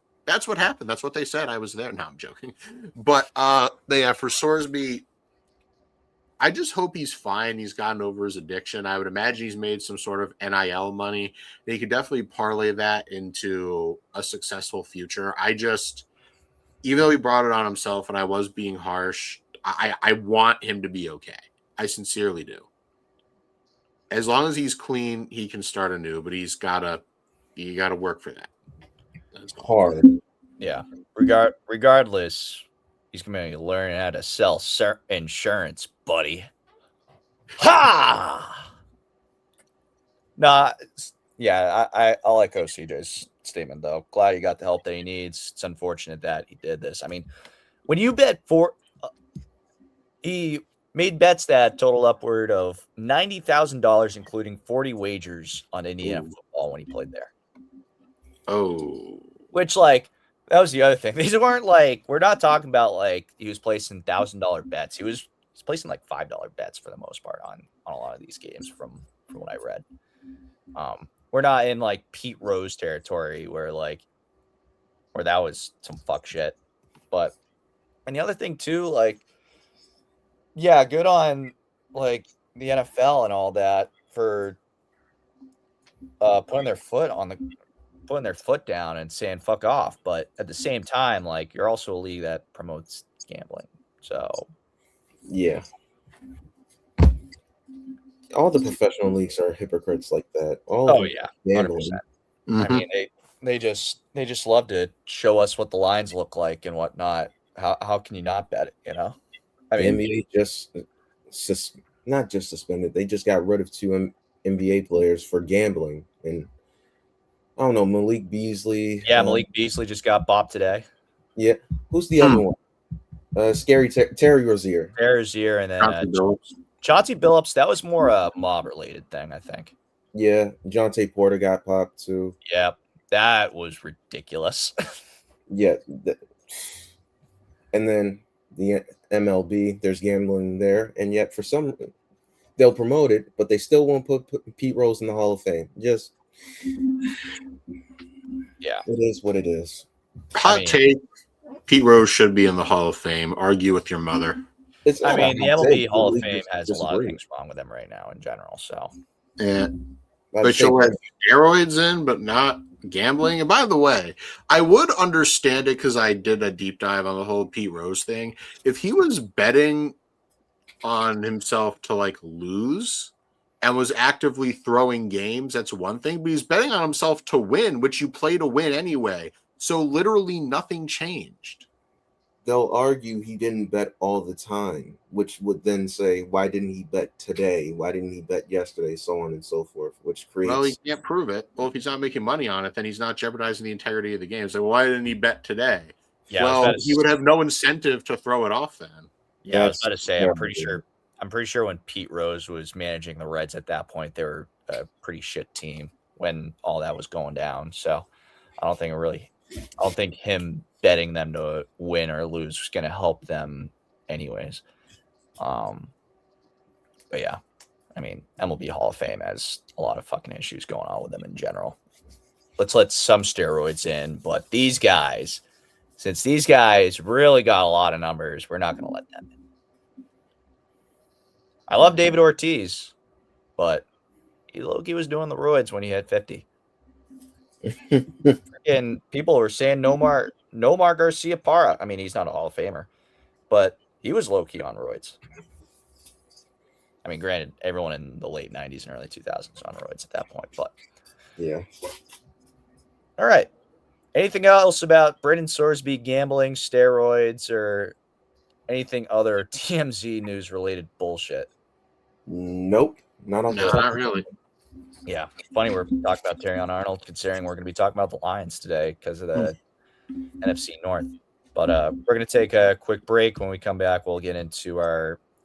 what happened. That's what they said. I was there. No, I'm joking. But for Sorsby, I just hope he's fine. He's gotten over his addiction. I would imagine he's made some sort of NIL money. He could definitely parlay that into a successful future. Even though he brought it on himself and I was being harsh, I want him to be okay. I sincerely do. As long as he's clean, he can start anew, but you gotta work for that. That's hard. Yeah. Regardless, he's going to learn how to sell insurance, buddy. Ha! Nah, yeah, I'll echo CJ's statement, though. Glad he got the help that he needs. It's unfortunate that he did this. I mean, when you bet he made bets that total upward of $90,000, including 40 wagers on Indiana football when he played there. Oh. Which, like, that was the other thing. These weren't like, we're not talking about like he was placing $1,000 bets. He was placing like $5 bets for the most part on a lot of these games from what I read. We're not in like Pete Rose territory where that was some fuck shit. But, and the other thing too, like, yeah, good on like the NFL and all that for putting their foot down and saying fuck off, but at the same time, like, you're also a league that promotes gambling. So yeah, all the professional leagues are hypocrites like that. 100%. Mm-hmm. I mean, they just love to show us what the lines look like and whatnot. How can you not bet it? I mean, the NBA not just suspended. They just got rid of 2 NBA players for gambling, and I don't know, Malik Beasley. Yeah, Malik Beasley just got bopped today. Yeah. Who's the other one? Scary Terry Rozier. Terry Rozier, and then Chauncey Billups. Chauncey Billups. That was more a mob-related thing, I think. Yeah. Jonte Porter got popped too. Yep, that was ridiculous. Yeah. And then the MLB, there's gambling there, and yet for some, they'll promote it, but they still won't put Pete Rose in the Hall of Fame. Just Yeah, it is what it is. Hot take: Pete Rose should be in the Hall of Fame. Argue with your mother. It's I not a mean, the hot MLB take, Hall the of league Fame just has a lot of disagrees. things wrong with them right now in general. So Yeah, I'd but say you'll let steroids in, but not gambling. And by the way, I would understand it because I did a deep dive on the whole Pete Rose thing. If he was betting on himself to like lose and was actively throwing games, that's one thing. But he's betting on himself to win, which you play to win anyway. So literally nothing changed. they'll argue he didn't bet all the time, which would then say, why didn't he bet today? Why didn't he bet yesterday? So on and so forth, which creates. Well, he can't prove it. Well, if he's not making money on it, then he's not jeopardizing the integrity of the game. So why didn't he bet today? yeah, Well, he would have no incentive to throw it off then. Yeah, I was That's about to say, terrible. I'm pretty sure when Pete Rose was managing the Reds at that point, they were a pretty shit team when all that was going down. So I don't think him betting them to win or lose was going to help them anyways. But yeah, I mean, MLB Hall of Fame has a lot of fucking issues going on with them in general. Let's let some steroids in, but these guys, since these guys really got a lot of numbers, we're not going to let them in. I love David Ortiz, but he was doing the roids when he had 50. And people were saying Nomar Garcia Parra. I mean, he's not a Hall of Famer, but he was low key on roids. I mean, granted, everyone in the late 90s and early 2000s was on roids at that point, but Yeah. all right. Anything else about Brendan Sorsby gambling, steroids, or anything other TMZ news related bullshit? Nope. Not on No, the not really. Yeah, funny we're talking about Terrion Arnold, considering we're going to be talking about the Lions today because of the NFC North. But we're going to take a quick break. When we come back, we'll get into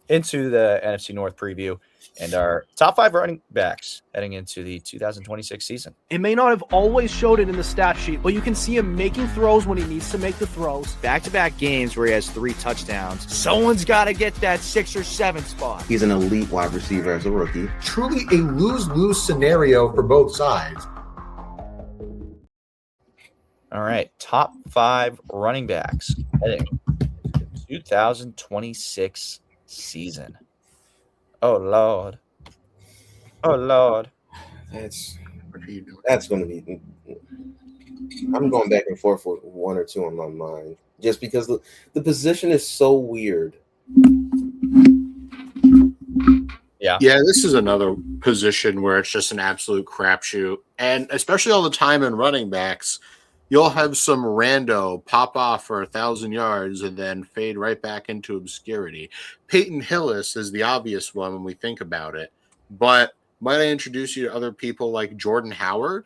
the NFC North preview and our top 5 running backs heading into the 2026 season. It may not have always showed it in the stat sheet, but you can see him making throws when he needs to make the throws. Back-to-back games where he has 3 touchdowns. Someone's got to get that 6 or 7 spot. He's an elite wide receiver as a rookie. Truly a lose-lose scenario for both sides. All right, top 5 running backs heading into the 2026 season. Oh Lord. That's What are you doing? going to be. I'm going back and forth with one or two on my mind, just because the position is so weird. Yeah. Yeah, this is another position where it's just an absolute crapshoot. And especially all the time in running backs, you'll have some rando pop off for 1,000 yards and then fade right back into obscurity. Peyton Hillis is the obvious one when we think about it. But might I introduce you to other people like Jordan Howard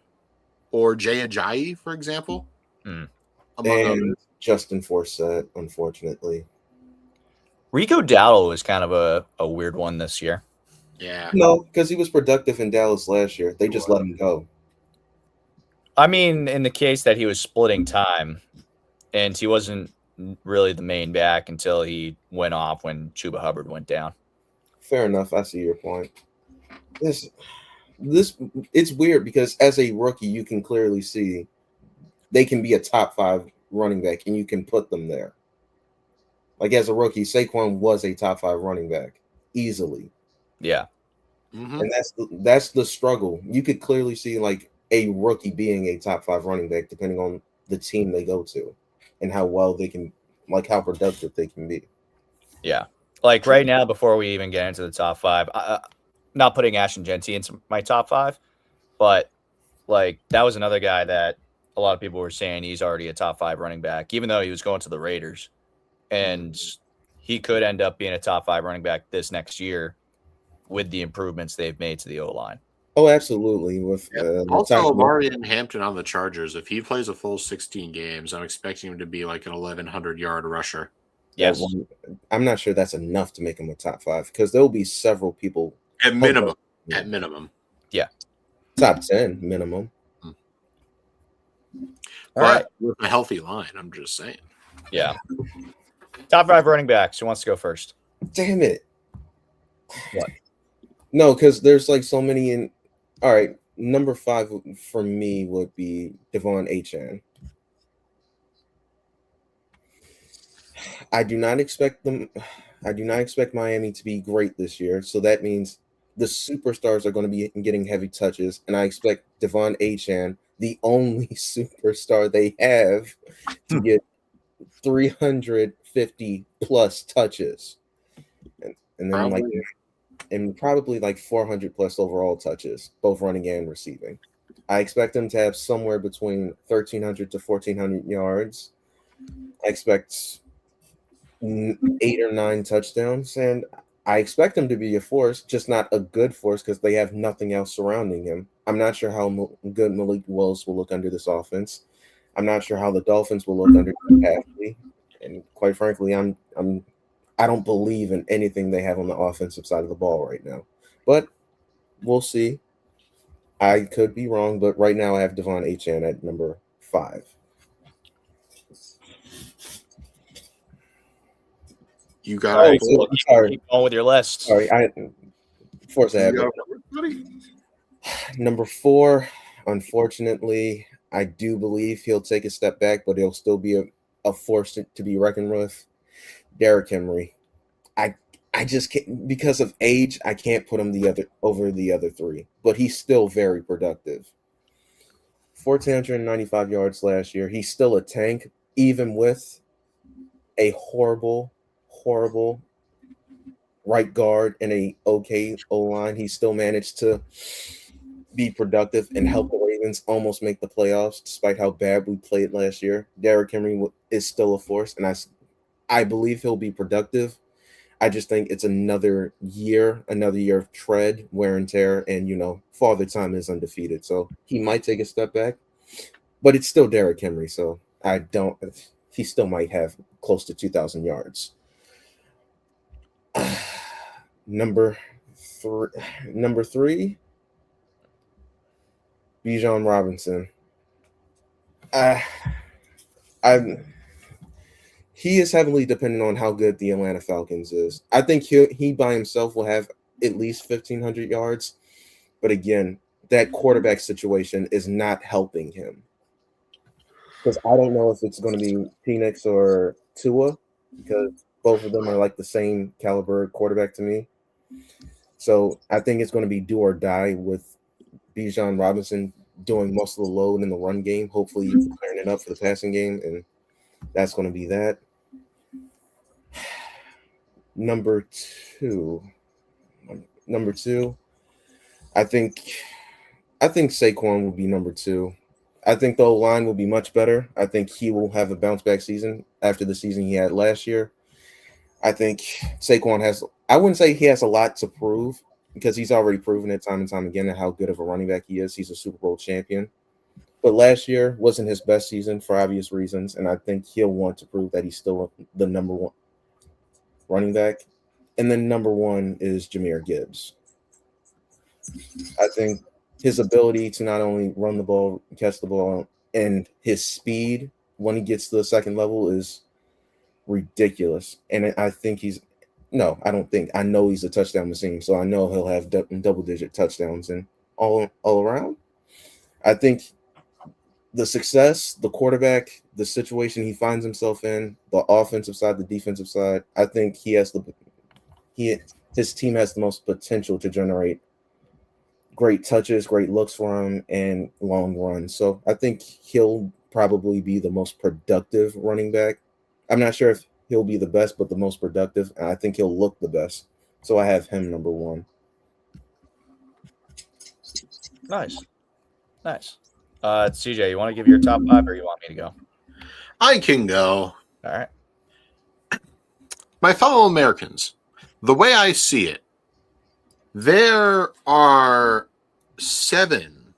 or Jay Ajayi, for example? Among And others. Justin Forsett, unfortunately. Rico Dowdle was kind of a weird one this year. Yeah. No, because he was productive in Dallas last year. They just let him go. I mean, in the case that he was splitting time, and he wasn't really the main back until he went off when Chuba Hubbard went down. Fair enough. I see your point. This it's weird because as a rookie, you can clearly see they can be a top 5 running back, and you can put them there. Like as a rookie, Saquon was a top 5 running back easily, Yeah. Mhm. and that's the struggle. You could clearly see like a rookie being a top 5 running back, depending on the team they go to and how well they can, like how productive they can be. Yeah. Like right now, before we even get into the top 5, not putting Ashton Genty into my top 5, but like that was another guy that a lot of people were saying he's already a top 5 running back, even though he was going to the Raiders. And he could end up being a top 5 running back this next year with the improvements they've made to the O-line. Oh, absolutely. With Also, Ty- Amari and Hampton on the Chargers. If he plays a full 16 games, I'm expecting him to be like an 1,100-yard rusher. Yes. I'm not sure that's enough to make him a top 5 because there will be several people At minimum. Yeah. At minimum. Yeah. Top 10 minimum. But with a healthy line, I'm just saying. Yeah. Top 5 running backs. Who wants to go first? Damn it. What? No, because there's like so many in. All right. Number 5 for me would be Devon Achane. I do not expect Miami to be great this year. So that means the superstars are going to be getting heavy touches. And I expect Devon Achane, the only superstar they have, to get 350 plus touches. And then probably like 400 plus overall touches, both running and receiving. I expect him to have somewhere between 1,300 to 1,400 yards. I expect 8 or 9 touchdowns, and I expect him to be a force, just not a good force because they have nothing else surrounding him. I'm not sure how good Malik Willis will look under this offense. I'm not sure how the Dolphins will look under Patley, and quite frankly, I don't believe in anything they have on the offensive side of the ball right now. But we'll see. I could be wrong, but right now I have Devon Achane at number 5. You got I'm sorry. Keep going with your list. Sorry, force habit. Number 4, unfortunately, I do believe he'll take a step back, but he'll still be a force to be reckoned with. Derrick Henry. I just can't, because of age, I can't put him over the other 3, but he's still very productive. 1,495 yards last year. He's still a tank, even with a horrible right guard and a okay O-line. He still managed to be productive and help the Ravens almost make the playoffs, despite how bad we played last year. Derrick Henry is still a force, and I believe he'll be productive. I just think it's another year of tread, wear and tear, and Father Time is undefeated, so he might take a step back, but it's still Derrick Henry, so he still might have close to 2,000 yards. Number 3, Bijan Robinson. He is heavily dependent on how good the Atlanta Falcons is. I think he by himself will have at least 1,500 yards. But again, that quarterback situation is not helping him. Because I don't know if it's going to be Penix or Tua, because both of them are like the same caliber quarterback to me. So I think it's going to be do or die with Bijan Robinson doing most of the load in the run game, hopefully clearing it up for the passing game, and that's going to be that. Number two, I think Saquon will be number 2. I think the line will be much better. I think he will have a bounce back season after the season he had last year. I think Saquon I wouldn't say he has a lot to prove, because he's already proven it time and time again how good of a running back he is. He's a Super Bowl champion. But last year wasn't his best season for obvious reasons, and I think he'll want to prove that he's still the number 1 running back. And then number 1 is Jahmyr Gibbs. I think his ability to not only run the ball, catch the ball, and his speed when he gets to the second level is ridiculous. And I think I know he's a touchdown machine, so I know he'll have double-digit touchdowns. And all around, I think the success, the quarterback, the situation he finds himself in, the offensive side, the defensive side, I think his team has the most potential to generate great touches, great looks for him, and long runs. So I think he'll probably be the most productive running back. I'm not sure if he'll be the best, but the most productive, and I think he'll look the best. So I have him number 1. Nice. CJ, you want to give your top 5, or you want me to go? I can go. All right. My fellow Americans, the way I see it, there are 7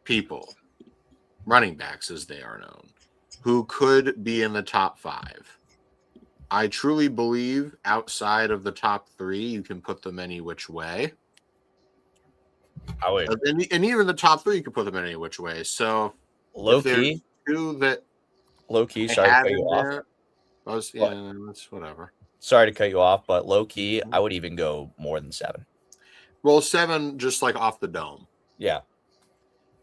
people, running backs as they are known, who could be in the top 5. I truly believe outside of the top 3, you can put them any which way. I would And even the top 3, you can put them any which way. So low if there's key. 2 that Low key. I Sorry to had cut you in off. there, What? that's whatever. Sorry to cut you off, but low key, I would even go more than 7. Well, 7 just like off the dome. Yeah.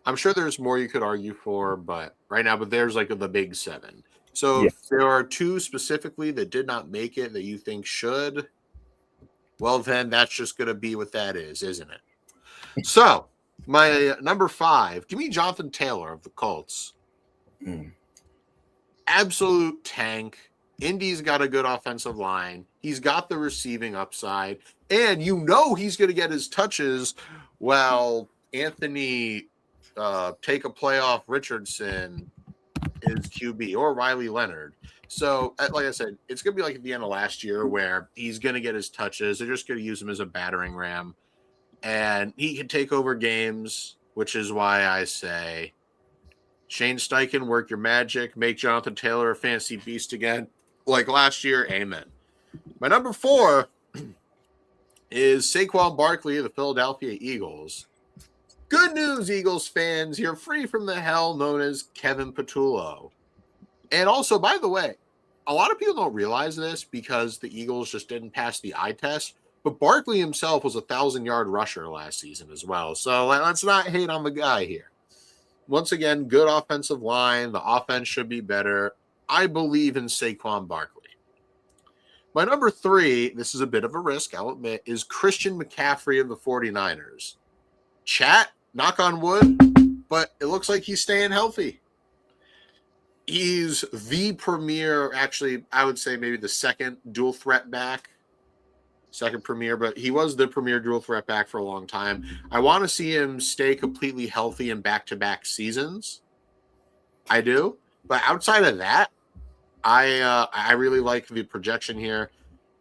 I'm sure there's more you could argue for, but right now, there's like the big 7. So Yeah. if there are 2 specifically that did not make it that you think should, well, then that's just going to be what that is, isn't it? So my number 5, give me Jonathan Taylor of the Colts. Absolute tank. Indy's got a good offensive line. He's got the receiving upside. And he's going to get his touches while Anthony take a playoff Richardson is QB or Riley Leonard. So, like I said, it's going to be like at the end of last year where he's going to get his touches. They're just going to use him as a battering ram. And he can take over games, which is why I say Shane Steichen, work your magic. Make Jonathan Taylor a fantasy beast again. Like last year, amen. My number 4 is Saquon Barkley of the Philadelphia Eagles. Good news, Eagles fans. You're free from the hell known as Kevin Patullo. And also, by the way, a lot of people don't realize this because the Eagles just didn't pass the eye test, but Barkley himself was a 1,000-yard rusher last season as well. So let's not hate on the guy here. Once again, good offensive line. The offense should be better. I believe in Saquon Barkley. My number 3, this is a bit of a risk, I'll admit, is Christian McCaffrey of the 49ers. Chat, knock on wood, but it looks like he's staying healthy. He's the premier, actually, I would say maybe the second dual threat back. Second premier, but he was the premier dual threat back for a long time. I want to see him stay completely healthy in back-to-back seasons. I do. But outside of that, I really like the projection here.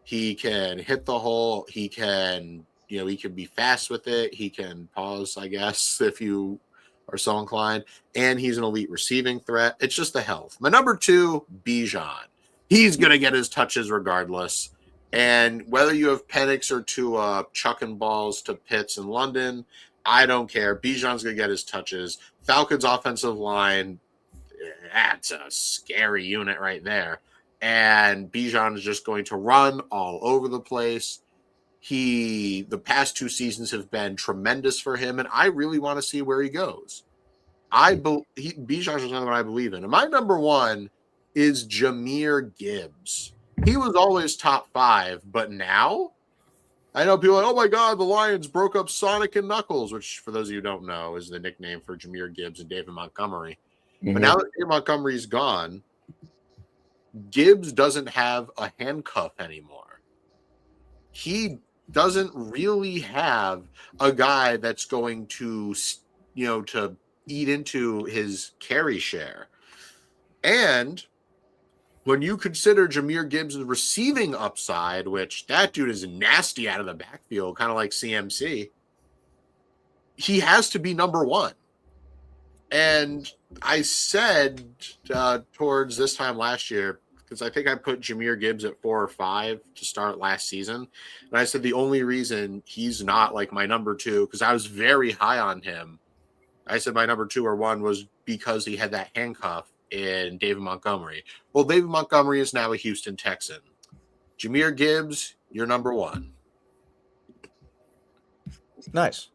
He can hit the hole. He can, he can be fast with it. He can pause, I guess, if you are so inclined. And he's an elite receiving threat. It's just the health. My number 2, Bijan. He's going to get his touches regardless. And whether you have Penix or Tua chucking balls to Pitts in London, I don't care. Bijan's going to get his touches. Falcons' offensive line, that's a scary unit right there. And Bijan is just going to run all over the place. The past 2 seasons have been tremendous for him, and I really want to see where he goes. Bijan is another one I believe in. And my number 1 is Jahmyr Gibbs. He was always top 5, but now I know people are like, oh my God, the Lions broke up Sonic and Knuckles, which for those of you who don't know is the nickname for Jahmyr Gibbs and David Montgomery. Mm-hmm. But now that David Montgomery's gone, Gibbs doesn't have a handcuff anymore. He doesn't really have a guy that's going to, to eat into his carry share. And when you consider Jahmyr Gibbs' receiving upside, which that dude is nasty out of the backfield, kind of like CMC, he has to be number 1. And I said towards this time last year, because I think I put Jahmyr Gibbs at 4 or 5 to start last season. And I said the only reason he's not like my number 2, because I was very high on him. I said my number 2 or 1 was because he had that handcuff in David Montgomery. Well, David Montgomery is now a Houston Texan. Jahmyr Gibbs, you're number 1. Nice.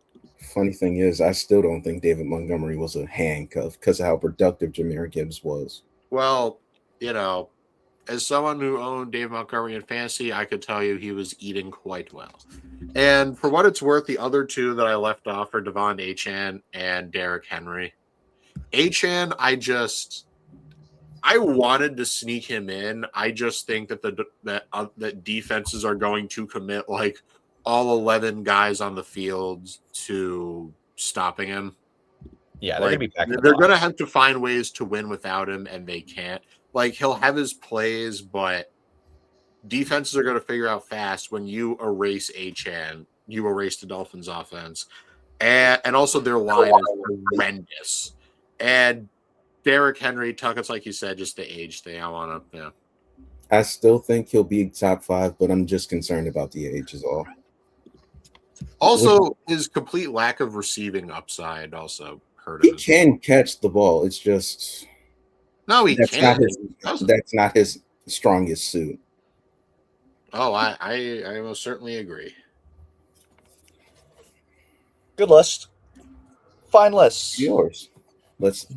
Funny thing is, I still don't think David Montgomery was a handcuff because of how productive Jahmyr Gibbs was. Well, as someone who owned David Montgomery in fantasy, I could tell you he was eating quite well. And for what it's worth, the other 2 that I left off are Devon Achane and Derrick Henry. Achane, I wanted to sneak him in. I just think that that defenses are going to commit like all 11 guys on the field to stopping him. Yeah, they're going to have to find ways to win without him, and they can't. Like, he'll have his plays, but defenses are going to figure out fast when you erase Achane, you erase the Dolphins' offense. and also their line is horrendous. And Derrick Henry, Tuck, it's like you said, just the age thing. I want to, yeah. I still think he'll be top 5, but I'm just concerned about the age is all. Also, his complete lack of receiving upside also hurt He him. can catch the ball. It's just No, he can't. That's not his strongest suit. Oh, I most certainly agree. Good list. Fine list. Yours. Let's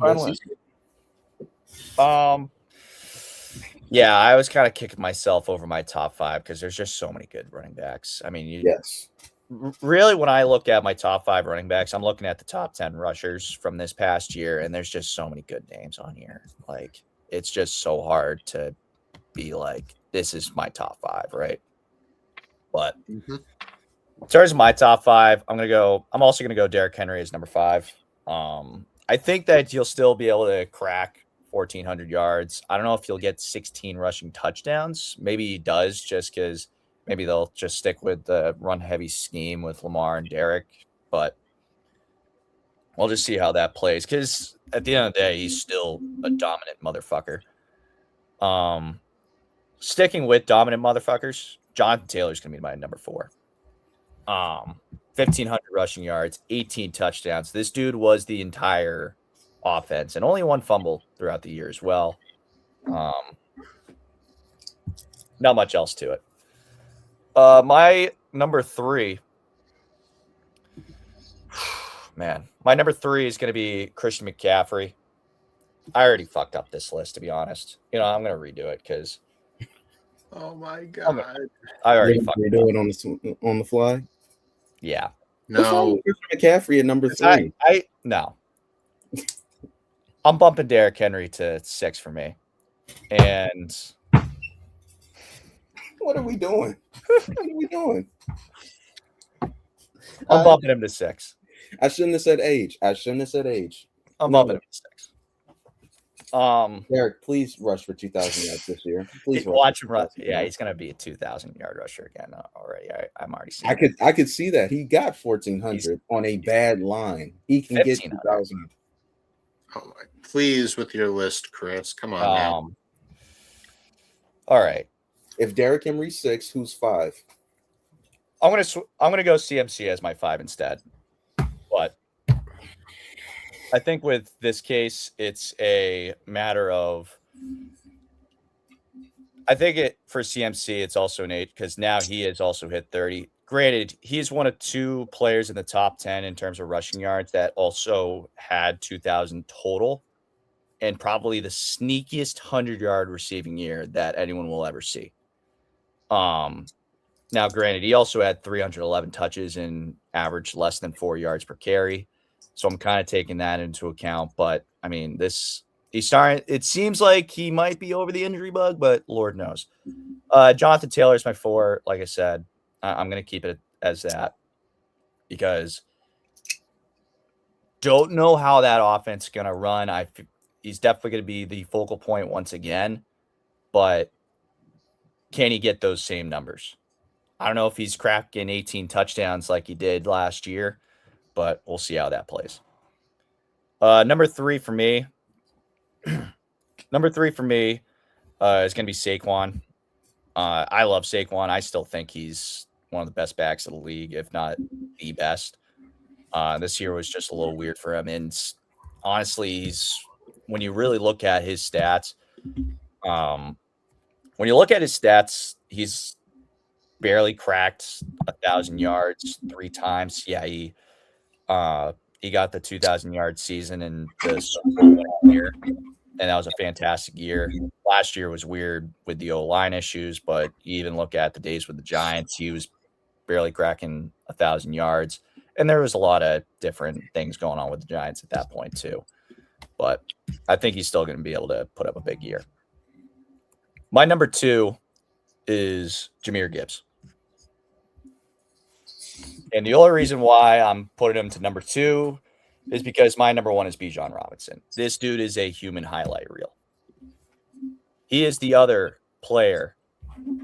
Yeah, I was kind of kicking myself over my top 5 because there's just so many good running backs. I mean, yes. Really, when I look at my top 5 running backs, I'm looking at the top 10 rushers from this past year, and there's just so many good names on here. Like, it's just so hard to be like, this is my top 5, right? But in terms of my top 5, I'm also gonna go Derrick Henry as number 5. I think that he'll still be able to crack 1,400 yards. I don't know if he'll get 16 rushing touchdowns. Maybe he does, just because maybe they'll just stick with the run-heavy scheme with Lamar and Derrick. But we'll just see how that plays, because at the end of the day, he's still a dominant motherfucker. Sticking with dominant motherfuckers, Jonathan Taylor's going to be my number 4. 1,500 rushing yards, 18 touchdowns. This dude was the entire offense and only one fumble throughout the year as well. Not much else to it. My number 3, man, my number 3 is going to be Christian McCaffrey. I already fucked up this list, to be honest. I'm going to redo it because. Oh my god! I already fucked it up on the fly. No, Christian McCaffrey at number 3. No. I'm bumping Derrick Henry to 6 for me. And what are we doing? I'm bumping him to 6. I shouldn't have said age. I'm bumping him to 6. Derek, please rush for 2,000 yards this year. Please watch him run. Yeah, he's gonna be a 2,000-yard rusher again already. I'm already seeing. I could see that. He got 1,400 on a bad line. He can get 2,000. Oh my! Please, with your list, Chris. Come on. All right. If Derrick Henry's 6, who's 5? I'm gonna go CMC as my 5 instead. But I think with this case, it's a matter of. I think for CMC, it's also an 8 because now he has also hit 30. Granted, he's one of 2 players in the top 10 in terms of rushing yards that also had 2,000 total, and probably the sneakiest 100-yard receiving year that anyone will ever see. Now, granted, he also had 311 touches and averaged less than 4 yards per carry. So I'm kind of taking that into account. But, I mean, it seems like he might be over the injury bug, but Lord knows. Jonathan Taylor is my 4. Like I said, I'm going to keep it as that because don't know how that offense is going to run. He's definitely going to be the focal point once again, but can he get those same numbers? I don't know if he's cracking 18 touchdowns like he did last year, but we'll see how that plays. Number 3 for me. Is going to be Saquon. I love Saquon. I still think he's one of the best backs in the league, if not the best. This year was just a little weird for him. And honestly, when you really look at his stats, he's barely cracked 1,000 yards 3 times. Yeah, he got the 2,000-yard season in the year, and that was a fantastic year. Last year was weird with the O-line issues, but you even look at the days with the Giants, he was barely cracking 1,000 yards, and there was a lot of different things going on with the Giants at that point too. But I think he's still going to be able to put up a big year. My number 2 is Jahmyr Gibbs. And the only reason why I'm putting him to number 2 is because my number 1 is Bijan Robinson. This dude is a human highlight reel. He is the other player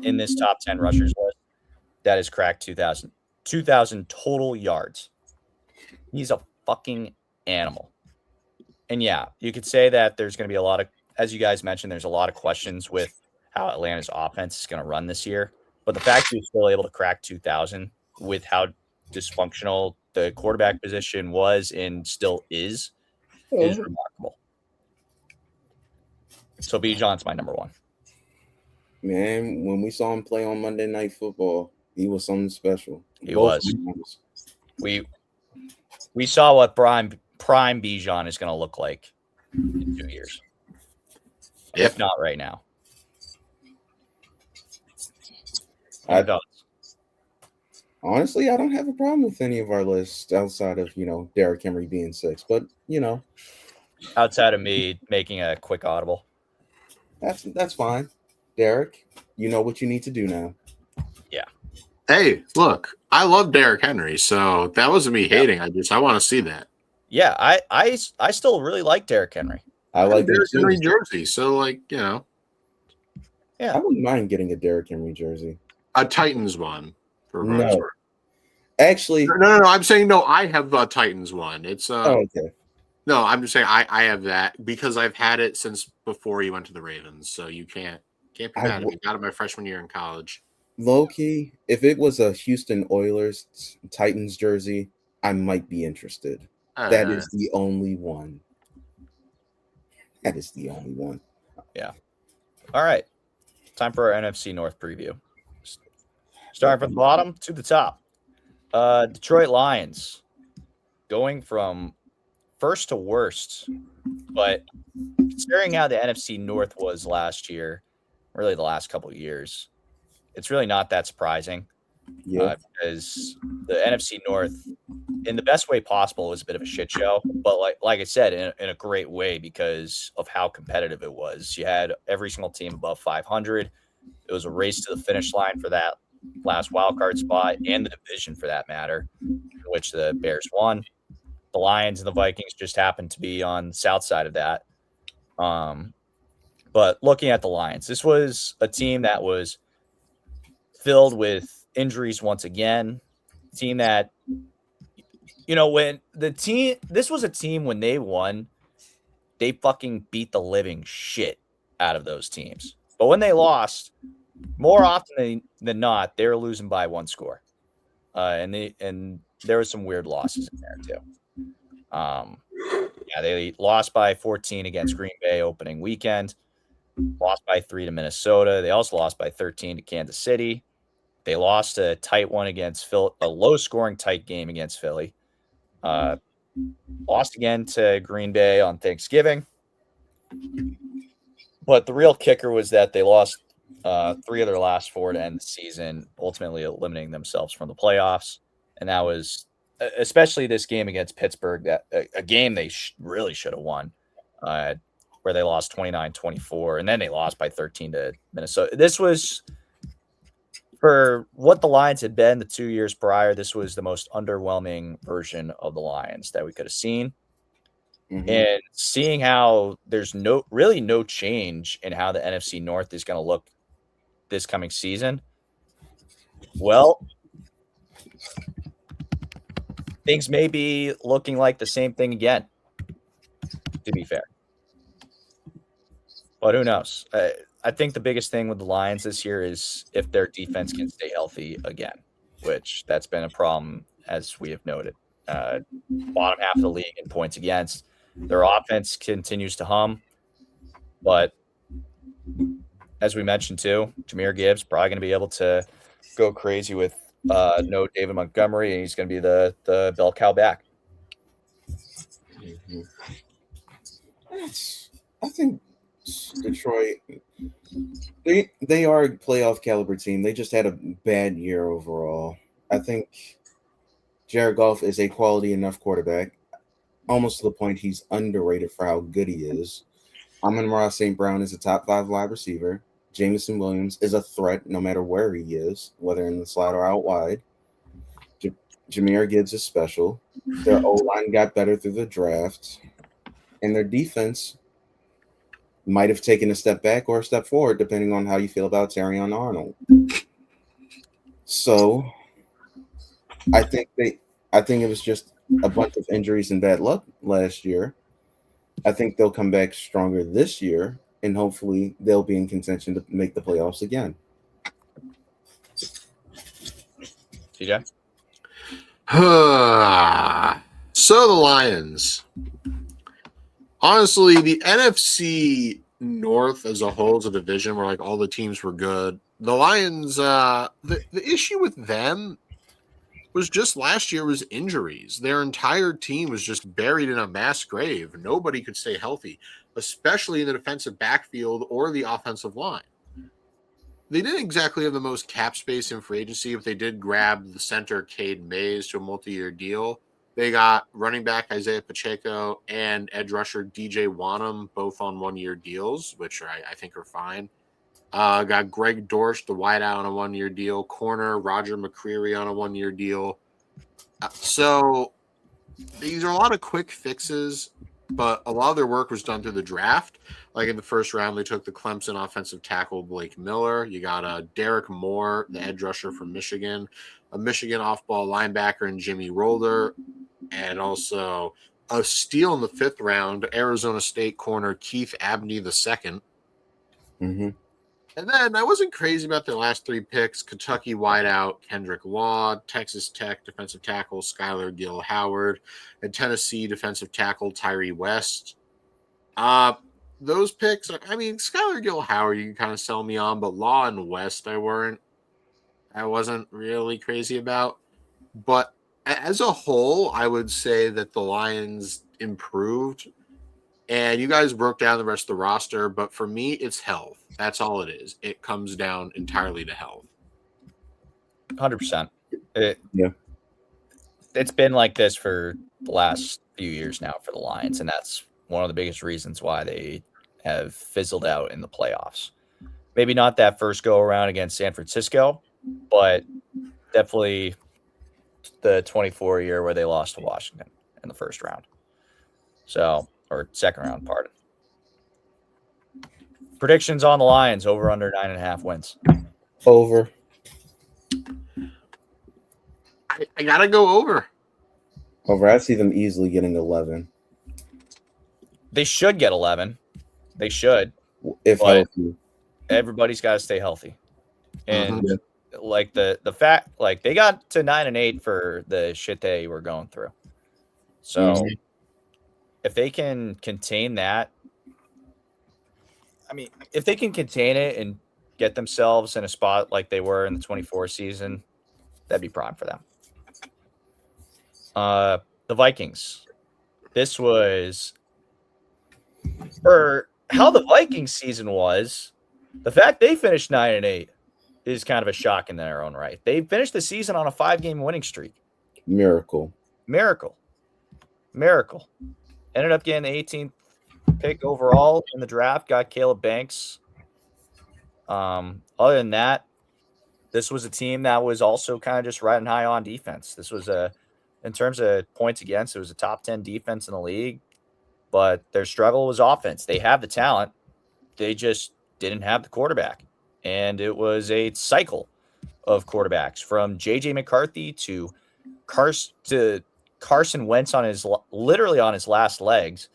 in this top 10 rushers list that has cracked 2,000 total yards. He's a fucking animal. And yeah, you could say that there's going to be a lot of, as you guys mentioned, there's a lot of questions with how Atlanta's offense is going to run this year. But the fact that he's still able to crack 2,000 with how dysfunctional the quarterback position was and still is remarkable. So Bijan's my number one. Man, when we saw him play on Monday Night Football, he was something special. He was. Times. We saw what prime Bijan is going to look like in 2 years, if not right now. Honestly, I don't have a problem with any of our lists outside of Derrick Henry being 6, but outside of me making a quick audible, that's fine. Derrick, you know what you need to do now. Yeah. Hey, look, I love Derrick Henry, so that wasn't me hating. I want to see that. Yeah, I still really like Derrick Henry. I like Derrick Henry jersey, so yeah. I wouldn't mind getting a Derrick Henry jersey. A Titans one. No. Actually, no. I'm saying no. I have a Titans one. It's okay. No, I'm just saying I have that because I've had it since before you went to the Ravens. So you can't be mad at me. Got it my freshman year in college. Low key, if it was a Houston Oilers Titans jersey, I might be interested. That is the only one. Yeah. All right. Time for our NFC North preview. Starting from the bottom to the top. Detroit Lions going from first to worst, but considering how the NFC North was last year, really the last couple of years, it's really not that surprising. Yeah. Because the NFC North, in the best way possible, was a bit of a shit show. But like I said, in a great way because of how competitive it was. You had every single team above 500. It was a race to the finish line for that last wildcard spot and the division for that matter, in which the Bears won. The Lions and the Vikings just happened to be on the south side of that. But looking at the Lions, this was a team that was filled with injuries once again. Team that, when this was a team when they won, they fucking beat the living shit out of those teams. But when they lost, more often than not, they were losing by one score. And there were some weird losses in there too. They lost by 14 against Green Bay opening weekend, lost by 3 to Minnesota. They also lost by 13 to Kansas City. They lost a tight one against Philly, a low-scoring tight game against Philly. Lost again to Green Bay on Thanksgiving. But the real kicker was that they lost 3 of their last 4 to end the season, ultimately eliminating themselves from the playoffs. And that was especially this game against Pittsburgh, that a game they really should have won, where they lost 29-24, and then they lost by 13 to Minnesota. This was, for what the Lions had been the 2 years prior, this was the most underwhelming version of the Lions that we could have seen. Mm-hmm. And seeing how there's really no change in how the NFC North is going to look this coming season, well, things may be looking like the same thing again, to be fair. But who knows? I think the biggest thing with the Lions this year is if their defense can stay healthy again, which that's been a problem, as we have noted. Bottom half of the league in points against. Their offense continues to hum, but as we mentioned too, Jahmyr Gibbs probably going to be able to go crazy with no David Montgomery, and he's going to be the bell cow back. Mm-hmm. I think Detroit, they are a playoff caliber team. They just had a bad year overall. I think Jared Goff is a quality enough quarterback, almost to the point he's underrated for how good he is. Amon-Ra St. Brown is a top 5 wide receiver. Jameson Williams is a threat no matter where he is, whether in the slot or out wide. Jahmyr Gibbs is special. Their O-line got better through the draft. And their defense might have taken a step back or a step forward, depending on how you feel about Terrion Arnold. So I think it was just a bunch of injuries and bad luck last year. I think they'll come back stronger this year, and hopefully they'll be in contention to make the playoffs again. TJ? So the Lions. Honestly, the NFC North as a whole is a division where like all the teams were good. The Lions, the issue with them was just last year was injuries. Their entire team was just buried in a mass grave. Nobody could stay healthy, especially in the defensive backfield or the offensive line. They didn't exactly have the most cap space in free agency, but they did grab the center Cade Mays to a multi-year deal. They got running back Isaiah Pacheco and edge rusher DJ Wanham, both on one-year deals, which I think are fine. Got Greg Dortch, the wideout, on a one-year deal. Corner Roger McCreary on a one-year deal. So these are a lot of quick fixes, but a lot of their work was done through the draft. Like in the first round, they took the Clemson offensive tackle Blake Miller. You got Derek Moore, the edge rusher from Michigan, a Michigan off-ball linebacker, and Jimmy Rolder, and also a steal in the fifth round, Arizona State corner Keith Abney II. Mm-hmm. And then I wasn't crazy about their last three picks. Kentucky wideout Kendrick Law, Texas Tech defensive tackle Skylar Gill Howard, and Tennessee defensive tackle Tyree West. Those picks, I mean, Skylar Gill Howard, you can kind of sell me on, but Law and West I wasn't really crazy about. But as a whole, I would say that the Lions improved. And you guys broke down the rest of the roster, but for me, it's health. That's all it is. It comes down entirely to health. 100%. Yeah. It's been like this for the last few years now for the Lions, and that's one of the biggest reasons why they have fizzled out in the playoffs. Maybe not that first go-around against San Francisco, but definitely the 24 year where they lost to Washington in the first round. So, or second round, pardon. Predictions on the Lions, over under 9.5 wins. Over. I gotta go over. Over. I see them easily getting 11. They should get 11. They should. If healthy. Everybody's got to stay healthy. And like the fact, like they got to 9-8 for the shit they were going through. So if they can contain that, I mean, if they can contain it and get themselves in a spot like they were in the 24 season, that'd be prime for them. The Vikings. This was for how the Vikings season was. The fact they finished 9-8 is kind of a shock in their own right. They finished the season on a 5-game winning streak. Miracle. Ended up getting the 18th pick overall in the draft. Got Caleb Banks. Other than that, this was a team that was also kind of just riding high on defense. This was in terms of points against, it was a top 10 defense in the league, but their struggle was offense. They have the talent. They just didn't have the quarterback. And it was a cycle of quarterbacks from J.J. McCarthy to Carson Wentz literally on his last legs,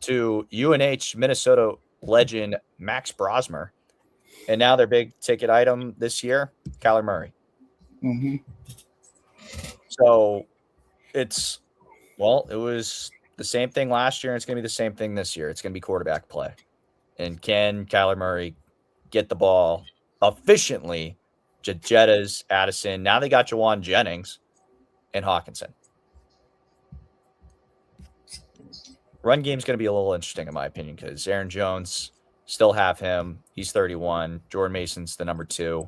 to UNH Minnesota legend Max Brosmer. And now their big ticket item this year, Kyler Murray. Mm-hmm. So it was the same thing last year, and it's going to be the same thing this year. It's going to be quarterback play. And can Kyler Murray get the ball efficiently to Jettas, Addison? Now they got Jawan Jennings and Hawkinson. Run game's going to be a little interesting, in my opinion, because Aaron Jones, still have him. He's 31. Jordan Mason's the number 2.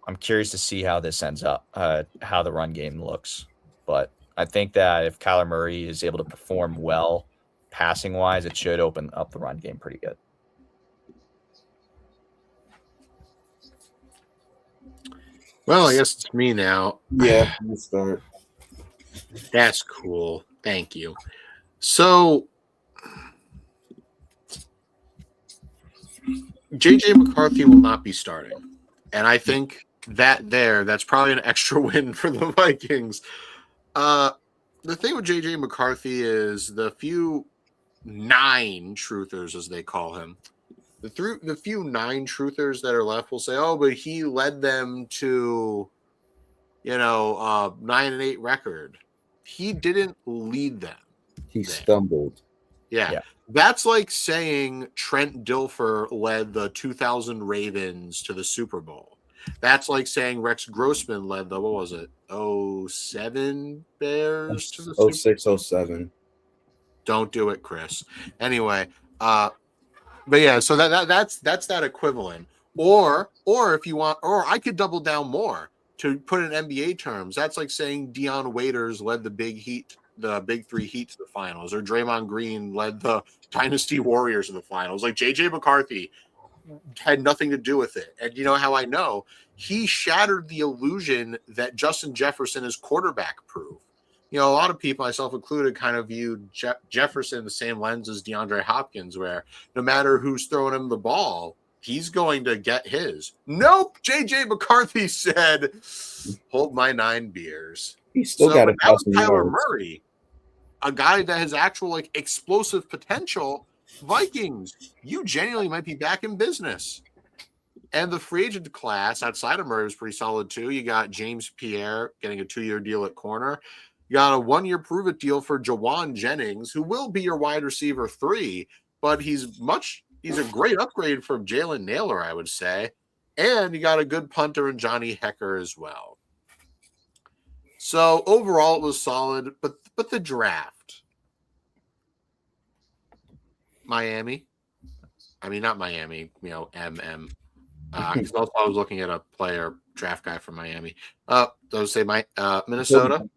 I'm curious to see how this ends up, how the run game looks. But I think that if Kyler Murray is able to perform well passing-wise, it should open up the run game pretty good. Well, I guess it's me now. Yeah, you start. That's cool. Thank you. So, J.J. McCarthy will not be starting. And I think that's probably an extra win for the Vikings. The thing with JJ McCarthy is the few 9 truthers, as they call him, the few 9 truthers that are left will say, "Oh, but he led them to, 9-8 record." He didn't lead them. He there. stumbled. Yeah. That's like saying Trent Dilfer led the 2000 Ravens to the Super Bowl. That's like saying Rex Grossman led the, what was it, 07 Bears to the Super Bowl? 06, 07. Don't do it, Chris. Anyway, but yeah, so that's that equivalent. Or if you want, or I could double down more to put in NBA terms. That's like saying Deion Waiters led the Big 3 Heat to the finals, or Draymond Green led the Dynasty Warriors to the finals. Like JJ McCarthy had nothing to do with it. And you know how I know? He shattered the illusion that Justin Jefferson is quarterback proof. A lot of people, myself included, kind of viewed Jefferson in the same lens as DeAndre Hopkins, where no matter who's throwing him the ball, he's going to get his. Nope. JJ McCarthy said, "Hold my 9 beers." He still got a thousand Kyler yards. Murray, a guy that has actual explosive potential. Vikings, you genuinely might be back in business. And the free agent class outside of Murray was pretty solid too. You got James Pierre getting a 2-year deal at corner. You got a 1-year prove-it deal for Jawan Jennings, who will be your wide receiver 3, but he's a great upgrade from Jalen Naylor, I would say. And you got a good punter in Johnny Hecker as well. So overall, it was solid, but the draft, Miami. I mean, not Miami, MM. Because also I was looking at a player draft guy from Miami. Those say Minnesota.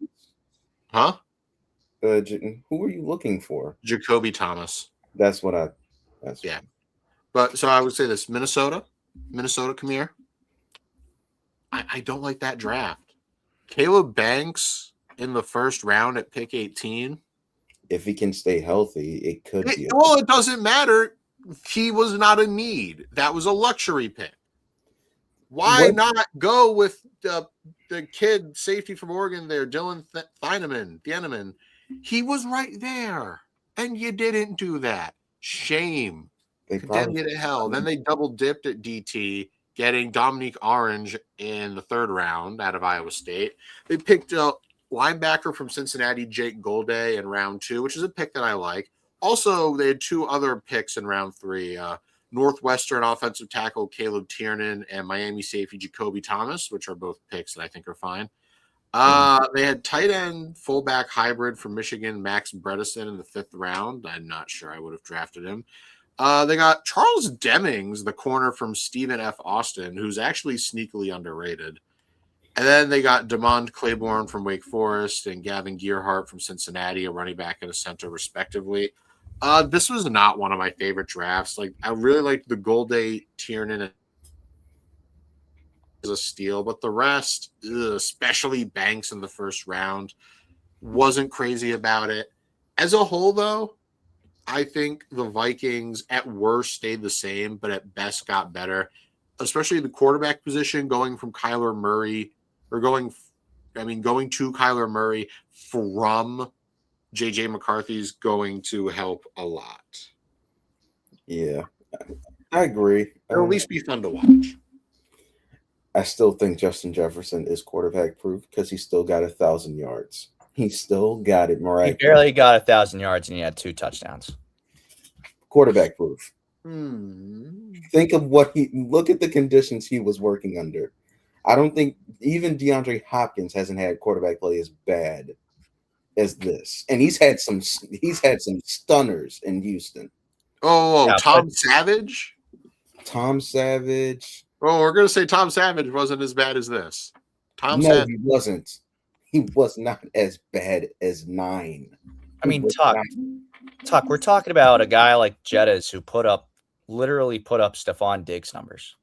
Huh? Who are you looking for? Jacoby Thomas. That's what yeah. But so I would say this: Minnesota, come here. I don't like that draft. Caleb Banks in the first round at pick 18. If he can stay healthy, it could be. Well, it doesn't matter. He was not a need. That was a luxury pick. Why not go with the kid safety from Oregon there, Dylan Thieneman? He was right there, and you didn't do that. Shame. Condemn you to hell. Then they double dipped at DT, getting Dominique Orange in the 3rd round out of Iowa State. They picked up linebacker from Cincinnati, Jake Golday, in round 2, which is a pick that I like. Also, they had 2 other picks in round 3. Northwestern offensive tackle Caleb Tiernan and Miami safety Jacoby Thomas, which are both picks that I think are fine. They had tight end fullback hybrid from Michigan, Max Bredesen, in the 5th round. I'm not sure I would have drafted him. They got Charles Demmings, the corner from Stephen F. Austin, who's actually sneakily underrated. And then they got Demond Claiborne from Wake Forest and Gavin Gearhart from Cincinnati, a running back and a center, respectively. This was not one of my favorite drafts. I really liked the Golday Tiernan as a steal, but the rest, especially Banks in the 1st round, wasn't crazy about it. As a whole, though, I think the Vikings at worst stayed the same, but at best got better, especially the quarterback position, going from Kyler Murray going to Kyler Murray from JJ McCarthy's going to help a lot. Yeah, I agree. It'll at least be fun to watch. I still think Justin Jefferson is quarterback proof because he still got 1,000 yards. He still got it, He barely got 1,000 yards and he had 2 touchdowns. Quarterback proof. Think of look at the conditions he was working under. I don't think even DeAndre Hopkins hasn't had quarterback play as bad as this. And he's had some stunners in Houston. Oh, yeah, Tom Savage? Tom Savage. Oh, we're going to say Tom Savage wasn't as bad as this. Savage. He wasn't. He was not as bad as 9. I mean, Tuck, we're talking about a guy like Jettas who literally put up Stephon Diggs numbers.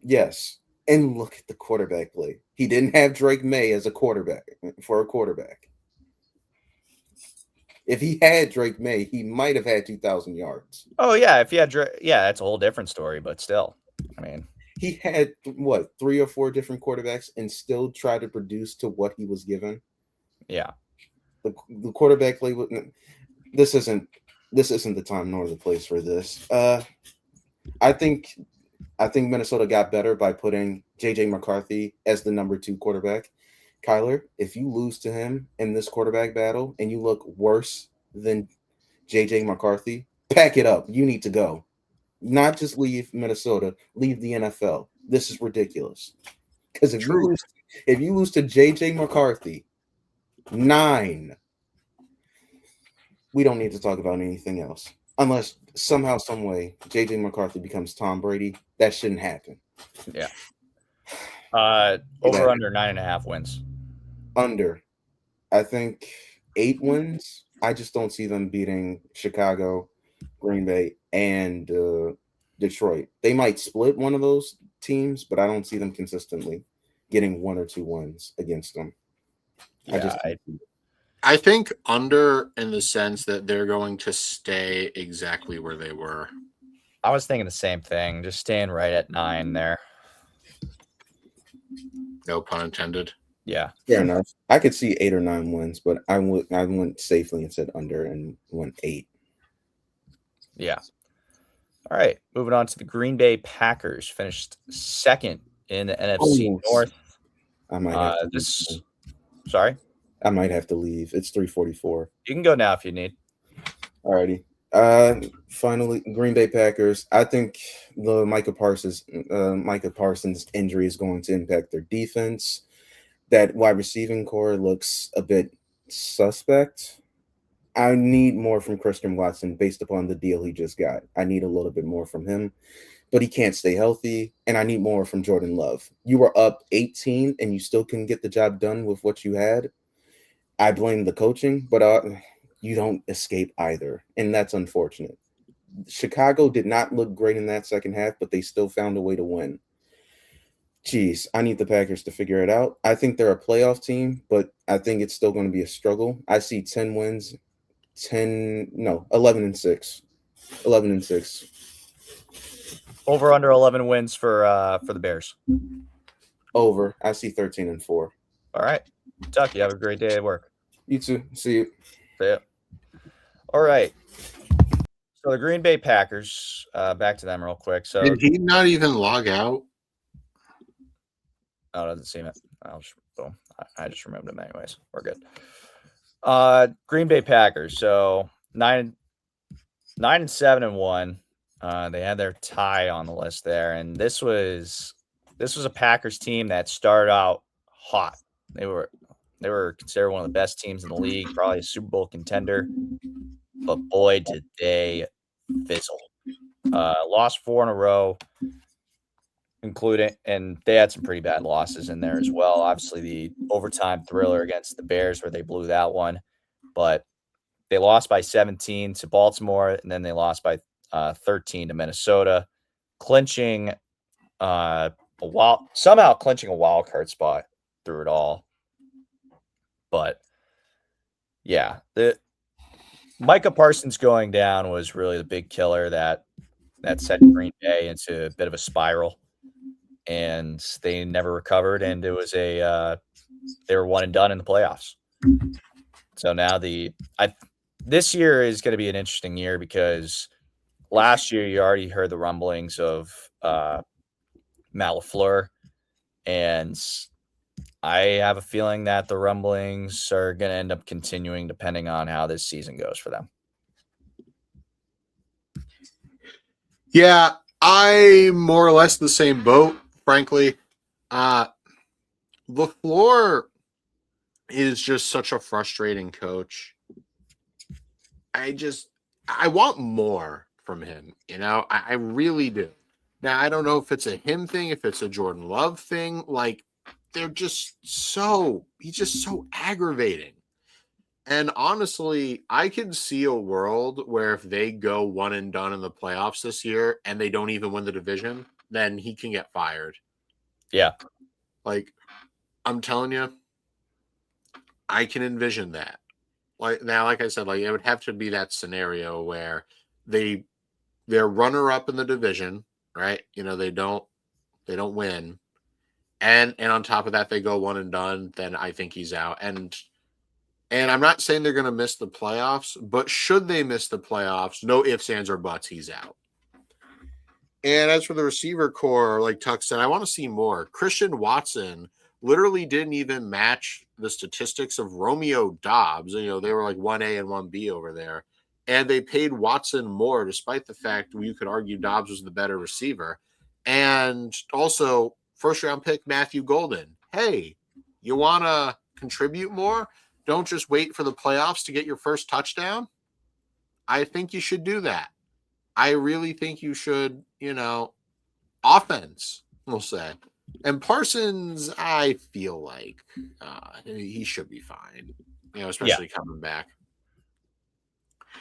Yes. And look at the quarterback play. He didn't have Drake May as a quarterback. If he had Drake May, he might have had 2,000 yards. Oh, yeah. If he had that's a whole different story, but still. I mean, he had 3 or 4 different quarterbacks and still tried to produce to what he was given. Yeah. The quarterback play. This isn't the time nor the place for this. I think Minnesota got better by putting JJ McCarthy as the number 2 quarterback. Kyler, if you lose to him in this quarterback battle and you look worse than JJ McCarthy, pack it up. You need to go. Not just leave Minnesota, leave the NFL. This is ridiculous. Because if you lose to JJ McCarthy, 9, we don't need to talk about anything else. Unless somehow, some way, JJ McCarthy becomes Tom Brady. That shouldn't happen. Yeah. Over under 9.5 wins. Under. I think 8 wins. I just don't see them beating Chicago, Green Bay, and Detroit. They might split one of those teams, but I don't see them consistently getting 1 or 2 wins against them. Yeah, I think under in the sense that they're going to stay exactly where they were. I was thinking the same thing. Just staying right at 9 there. No pun intended. Yeah. Fair enough. I could see 8 or 9 wins, but I went safely and said under and went 8. Yeah. All right. Moving on to the Green Bay Packers. Finished second in the NFC North. I might have to Sorry? I might have to leave. It's 3:44. You can go now if you need. Alrighty. Finally, Green Bay Packers. I think the Micah Parsons injury is going to impact their defense. That wide receiving core looks a bit suspect. I need more from Christian Watson based upon the deal he just got. I need a little bit more from him, but he can't stay healthy, and I need more from Jordan Love. You were up 18, and you still couldn't get the job done with what you had. I blame the coaching, but you don't escape either, and that's unfortunate. Chicago did not look great in that second half, but they still found a way to win. Jeez, I need the Packers to figure it out. I think they're a playoff team, but I think it's still going to be a struggle. I see 10 wins, 11-6. 11-6. Over under 11 wins for the Bears. Over. I see 13-4. All right. Tuck, you have a great day at work. You too. See you. See ya. All right. So the Green Bay Packers, back to them real quick. So did he not even log out? Oh, it doesn't seem it. Boom. I just removed him anyways. We're good. Green Bay Packers. So 9-7-1. They had their tie on the list there, and this was a Packers team that started out hot. They were considered one of the best teams in the league, probably a Super Bowl contender. But boy, did they fizzle. Lost 4 in a row, and they had some pretty bad losses in there as well. Obviously, the overtime thriller against the Bears where they blew that one, but they lost by 17 to Baltimore, and then they lost by 13 to Minnesota, clinching somehow clinching a wild card spot through it all. But yeah, the Micah Parsons going down was really the big killer that set Green Bay into a bit of a spiral, and they never recovered. And it was they were one and done in the playoffs. So now this year is going to be an interesting year because last year you already heard the rumblings of Matt Lafleur, and I have a feeling that the rumblings are going to end up continuing depending on how this season goes for them. Yeah, I'm more or less the same boat, frankly. Lafleur is just such a frustrating coach. I want more from him, I really do. Now, I don't know if it's a him thing, if it's a Jordan Love thing. Like, he's just so aggravating. And honestly, I can see a world where if they go one and done in the playoffs this year and they don't even win the division, then he can get fired. Yeah. Like, I'm telling you, I can envision that. Like I said, it would have to be that scenario where they're runner up in the division, right? They don't win. And on top of that, they go one and done, then I think he's out. And And I'm not saying they're going to miss the playoffs, but should they miss the playoffs, no ifs, ands, or buts, he's out. And as for the receiver core, like Tuck said, I want to see more. Christian Watson literally didn't even match the statistics of Romeo Dobbs. You know, they were like 1A and 1B over there. And they paid Watson more, despite the fact you could argue Dobbs was the better receiver. And also, first-round pick Matthew Golden. Hey, you want to contribute more? Don't just wait for the playoffs to get your first touchdown. I think you should do that. I really think you should, offense, we'll say. And Parsons, I feel like he should be fine, especially coming back.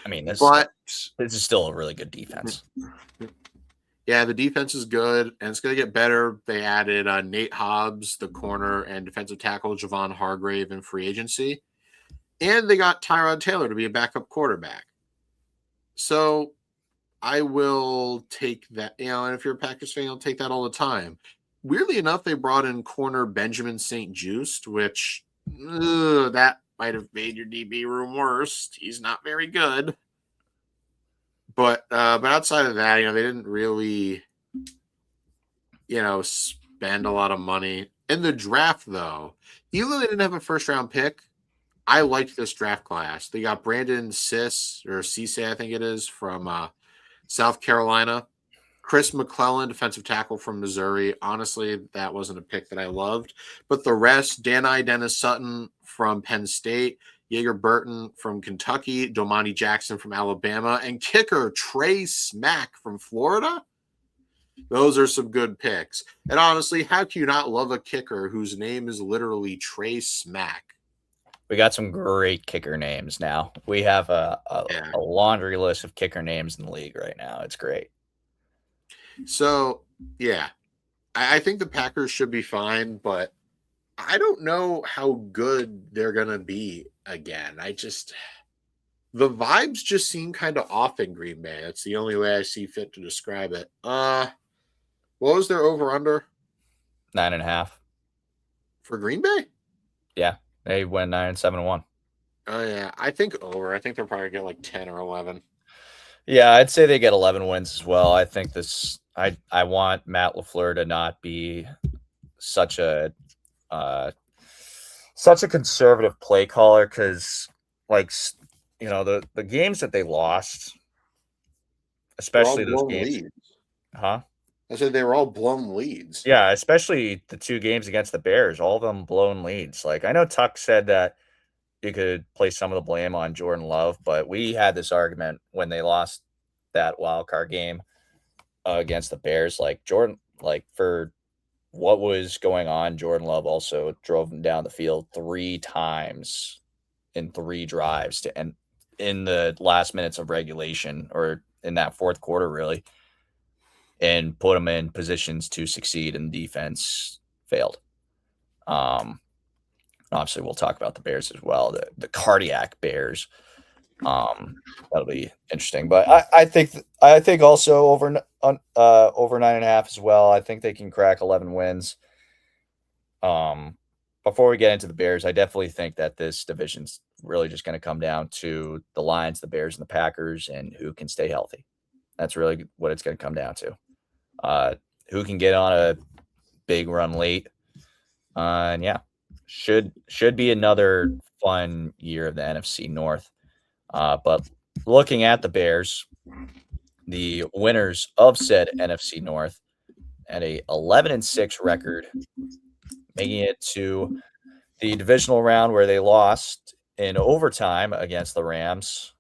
I mean, this is still a really good defense. Yeah, the defense is good, and it's going to get better. They added Nate Hobbs, the corner, and defensive tackle Javon Hargrave in free agency. And they got Tyrod Taylor to be a backup quarterback. So I will take that, and if you're a Packers fan, you'll take that all the time. Weirdly enough, they brought in corner Benjamin St-Juste, which that might have made your DB room worse. He's not very good. But outside of that, they didn't really, spend a lot of money. In the draft, though, even though they didn't have a first-round pick, I liked this draft class. They got Brandon Cisse, I think it is, from South Carolina. Chris McClellan, defensive tackle from Missouri. Honestly, that wasn't a pick that I loved. But the rest, Dennis Sutton from Penn State, Jaeger Burton from Kentucky, Domani Jackson from Alabama, and kicker Trey Smack from Florida. Those are some good picks. And honestly, how can you not love a kicker whose name is literally Trey Smack? We got some great kicker names now. We have a laundry list of kicker names in the league right now. It's great. So, yeah, I think the Packers should be fine, but I don't know how good they're going to be again. The vibes just seem kind of off in Green Bay. That's the only way I see fit to describe it. What was their over-under? 9.5. For Green Bay? Yeah. They went 9-7-1. Oh, yeah. I think over. I think they'll probably get like 10 or 11. Yeah, I'd say they get 11 wins as well. I think I want Matt Lafleur to not be such a conservative play caller because, the games that they lost, especially those games. Leads. Huh? I said they were all blown leads. Yeah, especially the two games against the Bears, all of them blown leads. Like, I know Tuck said that you could place some of the blame on Jordan Love, but we had this argument when they lost that wild card game against the Bears. Like, for what was going on, Jordan Love also drove them down the field 3 times in 3 drives to end in the last minutes of regulation, or in that fourth quarter, really, and put them in positions to succeed, and defense failed. Obviously, we'll talk about the Bears as well, the cardiac Bears. That'll be interesting. But I think also over 9.5 as well. I think they can crack 11 wins. Before we get into the Bears, I definitely think that this division's really just going to come down to the Lions, the Bears, and the Packers, and who can stay healthy. That's really what it's going to come down to. Who can get on a big run late. And yeah, should be another fun year of the NFC North. But looking at the Bears, the winners of said NFC North, at a 11-6 record, making it to the divisional round where they lost in overtime against the Rams,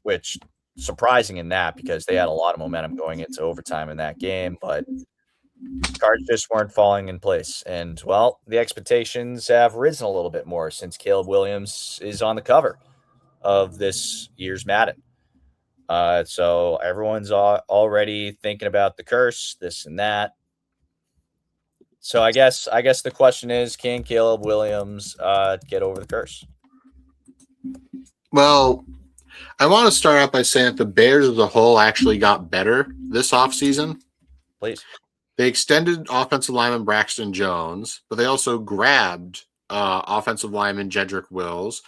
which surprising in that because they had a lot of momentum going into overtime in that game, but cards just weren't falling in place. And, well, the expectations have risen a little bit more since Caleb Williams is on the cover of this year's Madden. So everyone's already thinking about the curse, this and that. So I guess the question is, can Caleb Williams get over the curse? Well, I want to start out by saying that the Bears as a whole actually got better this offseason. Please. They extended offensive lineman Braxton Jones, but they also grabbed offensive lineman Jedrick Wills,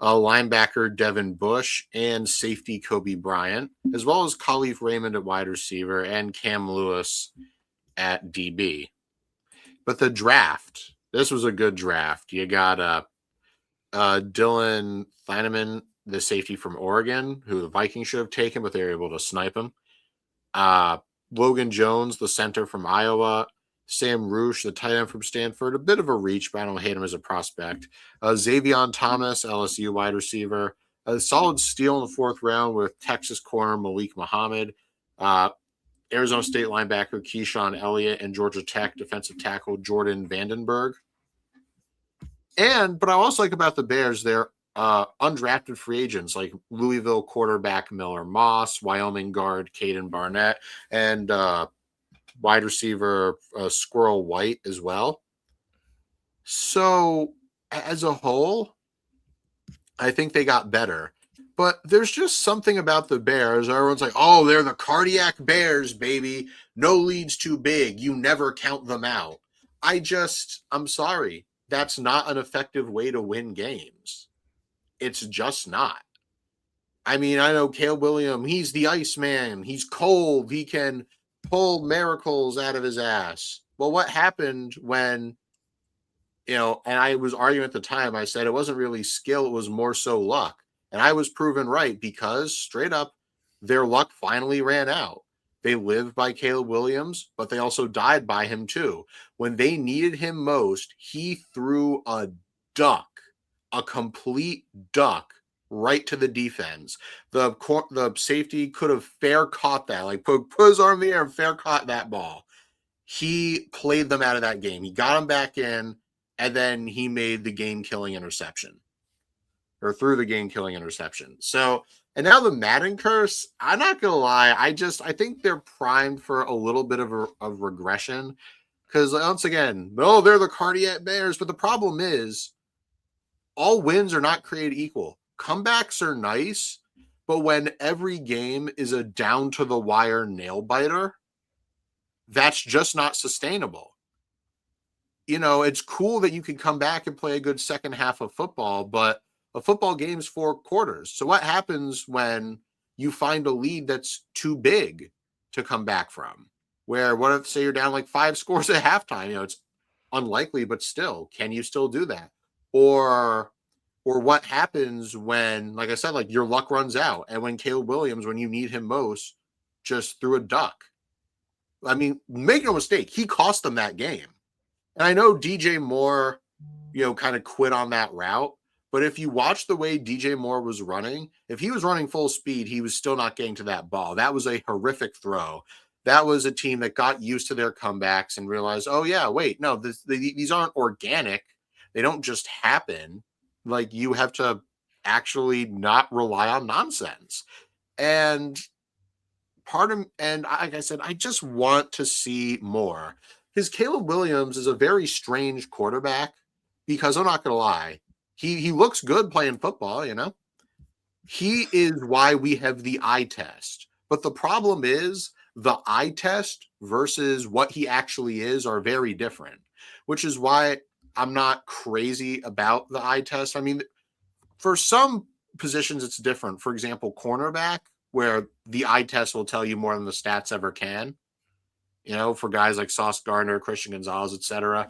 linebacker Devin Bush, and safety Kobe Bryant, as well as Khalif Raymond at wide receiver and Cam Lewis at DB. But the draft, this was a good draft. You got Dylan Thieneman, the safety from Oregon, who the Vikings should have taken, but they were able to snipe him. Logan Jones, the center from Iowa. Sam Roosh, the tight end from Stanford, a bit of a reach, but I don't hate him as a prospect. Xavion Thomas, LSU wide receiver. A solid steal in the 4th round with Texas corner Malik Muhammad. Arizona State linebacker Keyshawn Elliott, and Georgia Tech defensive tackle Jordan Vandenberg. But I also like about the Bears, they're undrafted free agents like Louisville quarterback Miller Moss, Wyoming guard Caden Barnett, and wide receiver Squirrel White as well. So as a whole, I think they got better. But there's just something about the Bears. Everyone's like, oh, they're the cardiac Bears, baby. No lead's too big. You never count them out. I'm sorry. That's not an effective way to win games. It's just not. I mean, I know Caleb Williams, he's the Iceman. He's cold. He can pull miracles out of his ass. Well, what happened when, and I was arguing at the time, I said it wasn't really skill, it was more so luck. And I was proven right because straight up, their luck finally ran out. They lived by Caleb Williams, but they also died by him too. When they needed him most, he threw a duck, a complete duck, right to the defense. The safety could have fair caught that, like put his arm in the air and fair caught that ball. He played them out of that game. He got them back in, and then he made the game-killing interception. Or threw the game-killing interception. So, and now the Madden curse, I'm not going to lie, I think they're primed for a little bit of regression. Because once again, they're the cardiac Bears, but the problem is all wins are not created equal. Comebacks are nice, but when every game is a down-to-the-wire nail-biter, that's just not sustainable. It's cool that you can come back and play a good second half of football, but a football game's 4 quarters. So what happens when you find a lead that's too big to come back from? Where, what if, say you're down like 5 scores at halftime? It's unlikely, but still, can you still do that? Or what happens when, like I said, like your luck runs out, and when Caleb Williams, when you need him most, just threw a duck? I mean, make no mistake, he cost them that game. And I know DJ Moore, kind of quit on that route. But if you watch the way DJ Moore was running, if he was running full speed, he was still not getting to that ball. That was a horrific throw. That was a team that got used to their comebacks and realized, oh, yeah, wait, no, these aren't organic. They don't just happen. Like, you have to actually not rely on nonsense. And like I said, I just want to see more. Because Caleb Williams is a very strange quarterback because I'm not going to lie. He looks good playing football, He is why we have the eye test. But the problem is the eye test versus what he actually is are very different, which is why I'm not crazy about the eye test. I mean, for some positions, it's different. For example, cornerback, where the eye test will tell you more than the stats ever can, for guys like Sauce Gardner, Christian Gonzalez, etc.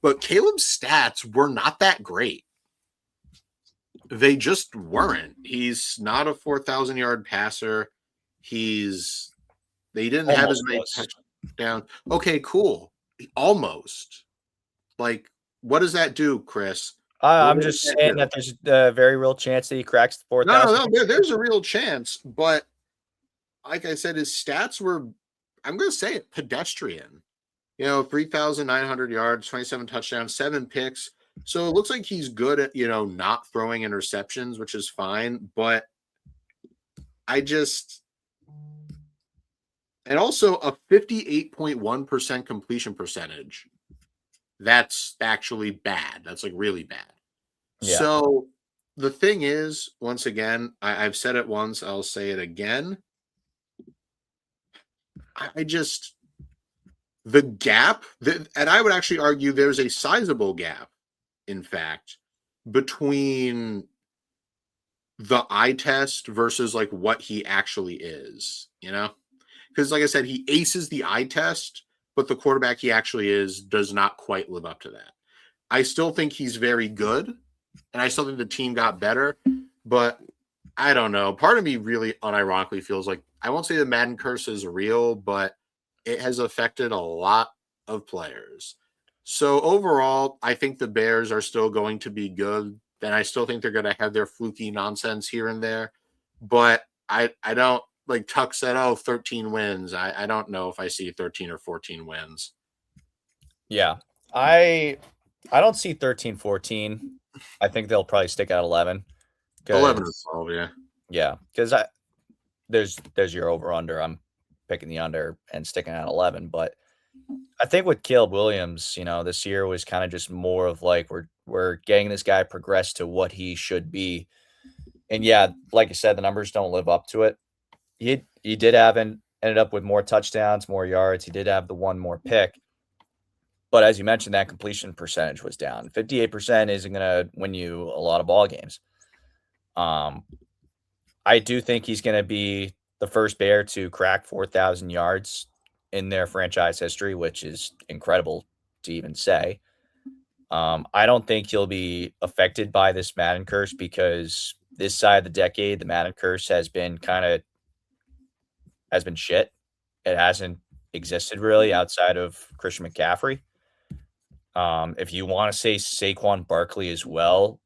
But Caleb's stats were not that great. They just weren't. He's not a 4,000-yard passer. They didn't have as many touchdowns. Okay, cool. Almost. Like, what does that do, Chris? I'm just saying that there's a very real chance that he cracks the 4,000. No, there's a real chance. But like I said, his stats were, I'm going to say it, pedestrian. 3,900 yards, 27 touchdowns, 7 picks. So it looks like he's good at, not throwing interceptions, which is fine. But and also a 58.1% completion percentage. That's actually bad. That's like really bad. Yeah. So the thing is, once again, I've said it once, I'll say it again. The gap, and I would actually argue there's a sizable gap in fact, between the eye test versus like what he actually is, you know? Because like I said, he aces the eye test, but the quarterback he actually is does not quite live up to that. I still think he's very good, and I still think the team got better, but I don't know. Part of me really unironically feels like I won't say the Madden curse is real, but it has affected a lot of players. So overall, I think the Bears are still going to be good. Then I still think they're going to have their fluky nonsense here and there. But I don't, like Tuck said, 13 wins. I don't know if I see 13 or 14 wins. Yeah. I don't see 13, 14. I think they'll probably stick out 11. 11 or 12, yeah. Yeah, because there's your over under. I'm picking the under and sticking at 11. But I think with Caleb Williams, this year was kind of just more of like we're getting this guy progress to what he should be. And yeah, like I said, the numbers don't live up to it. He did ended up with more touchdowns, more yards. He did have the one more pick. But as you mentioned, that completion percentage was down. 58% isn't going to win you a lot of ball games. I do think he's going to be the first Bear to crack 4,000 yards in their franchise history, which is incredible to even say. I don't think he'll be affected by this Madden curse because this side of the decade, the Madden curse has been shit. It hasn't existed really outside of Christian McCaffrey. If you want to say Saquon Barkley as well,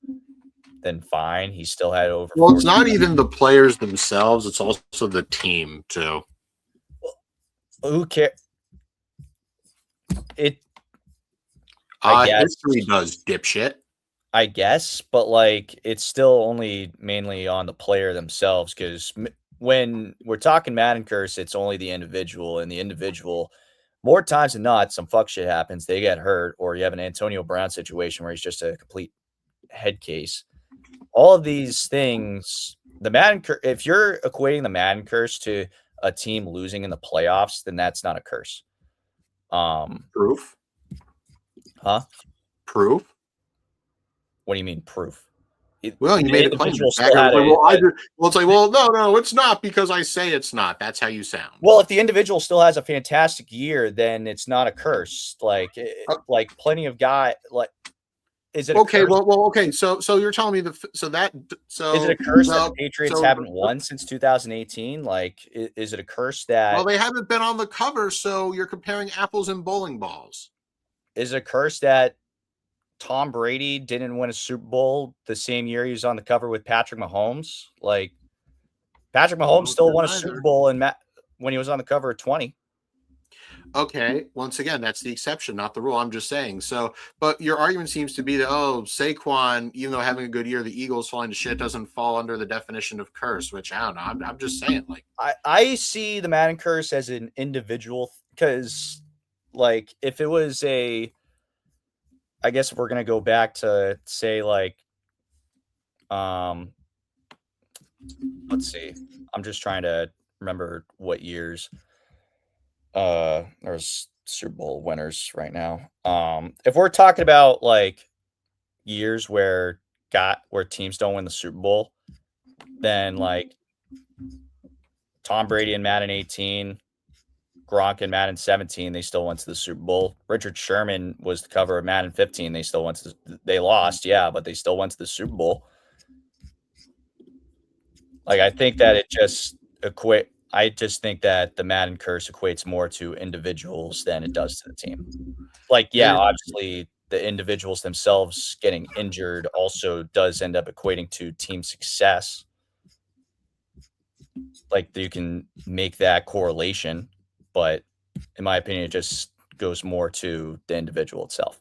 then fine. He still had over. Well, it's not even the players themselves; it's also the team too. Who cares? I guess history does, dipshit. I guess, but like it's still only mainly on the player themselves because when we're talking Madden curse, it's only the individual, and the individual, more times than not, some fuck shit happens. They get hurt, or you have an Antonio Brown situation where he's just a complete head case. All of these things, the Madden curse, if you're equating the Madden curse to a team losing in the playoffs, then that's not a curse. Proof? Huh? Proof? What do you mean proof? Well, you made a claim. It's like, no, it's not because I say it's not. That's how you sound. Well, if the individual still has a fantastic year, then it's not a curse. Like plenty of guys. Like, is it okay? Okay. So you're telling me is it a curse that the Patriots haven't won since 2018? Like, is it a curse that? Well, they haven't been on the cover, so you're comparing apples and bowling balls. Is it a curse that Tom Brady didn't win a Super Bowl the same year he was on the cover with Patrick Mahomes? Like, Patrick Mahomes still won a Super Bowl when he was on the cover of 20. Okay, once again, that's the exception, not the rule. I'm just saying. So, but your argument seems to be that, Saquon, even though having a good year, the Eagles falling to shit doesn't fall under the definition of curse, which I don't know. I'm just saying, like, I see the Madden curse as an individual because, like, if it was I guess if we're gonna go back to say like, let's see. I'm just trying to remember what years. There's Super Bowl winners right now. If we're talking about like years where teams don't win the Super Bowl, then like Tom Brady in Madden 18, Gronk in Madden 17, they still went to the Super Bowl. Richard Sherman was the cover of Madden 15. They lost, yeah, but they still went to the Super Bowl. Like, I think that I just think that the Madden curse equates more to individuals than it does to the team. Like, yeah, obviously the individuals themselves getting injured also does end up equating to team success. Like, you can make that correlation, but in my opinion, it just goes more to the individual itself.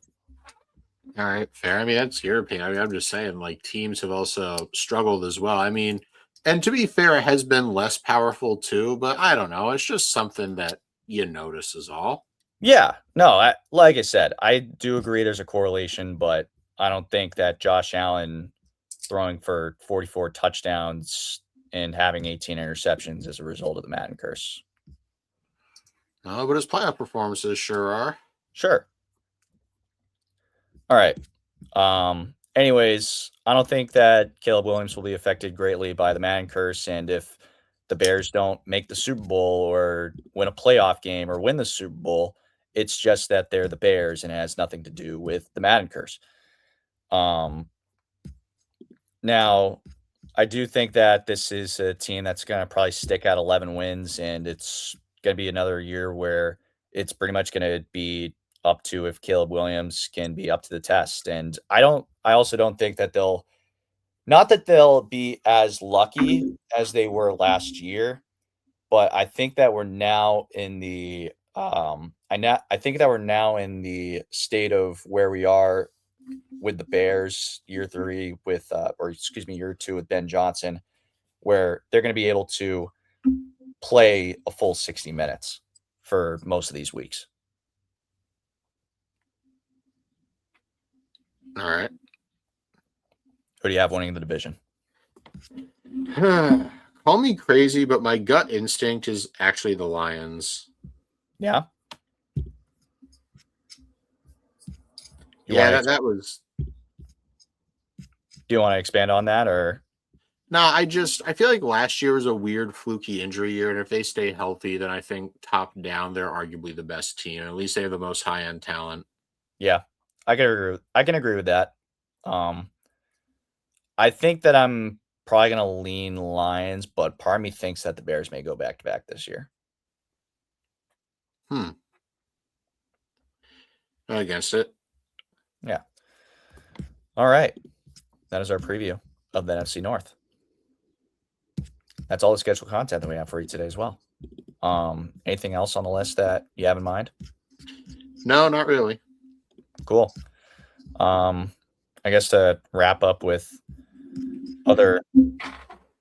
All right, fair. I mean, that's your opinion. I mean, I'm just saying, like, teams have also struggled as well. I mean, and to be fair, it has been less powerful too, but I don't know. It's just something that you notice is all. Yeah, no, like I said, I do agree there's a correlation, but I don't think that Josh Allen throwing for 44 touchdowns and having 18 interceptions is a result of the Madden curse. No, but his playoff performances sure are. Sure. All right. Anyways, I don't think that Caleb Williams will be affected greatly by the Madden curse. And if the Bears don't make the Super Bowl or win a playoff game or win the Super Bowl, it's just that they're the Bears and it has nothing to do with the Madden curse. Now, I do think that this is a team that's going to probably stick at 11 wins, and it's going to be another year where it's pretty much going to be up to if Caleb Williams can be up to the test. And I also don't think that not that they'll be as lucky as they were last year, but I think that we're now in the I think that we're now in the state of where we are with the Bears year 3 with year 2 with Ben Johnson, where they're going to be able to play a full 60 minutes for most of these weeks. All right. Who do you have winning the division? Call me crazy, but my gut instinct is actually the Lions. Yeah. That was. Do you want to expand on that or? No, I feel like last year was a weird fluky injury year, and if they stay healthy, then I think top down they're arguably the best team. At least they have the most high end talent. Yeah, I can agree with that. I think that I'm probably going to lean Lions, but part of me thinks that the Bears may go back to back this year. Not against it. Yeah. All right. That is our preview of the NFC North. That's all the scheduled content that we have for you today as well. Anything else on the list that you have in mind? No, not really. Cool. I guess to wrap up with other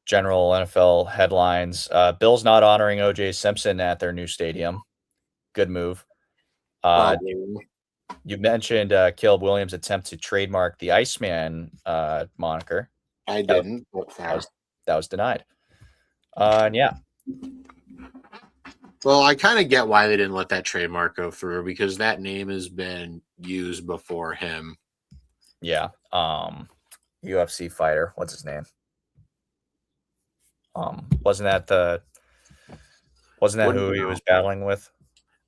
general NFL headlines, Bill's not honoring O.J. Simpson at their new stadium. Good move. You mentioned Caleb Williams' attempt to trademark the Iceman moniker. I didn't. That was denied. And yeah. Well, I kind of get why they didn't let that trademark go through because that name has been used before him. Yeah. UFC fighter. What's his name? Wasn't that who he was battling with?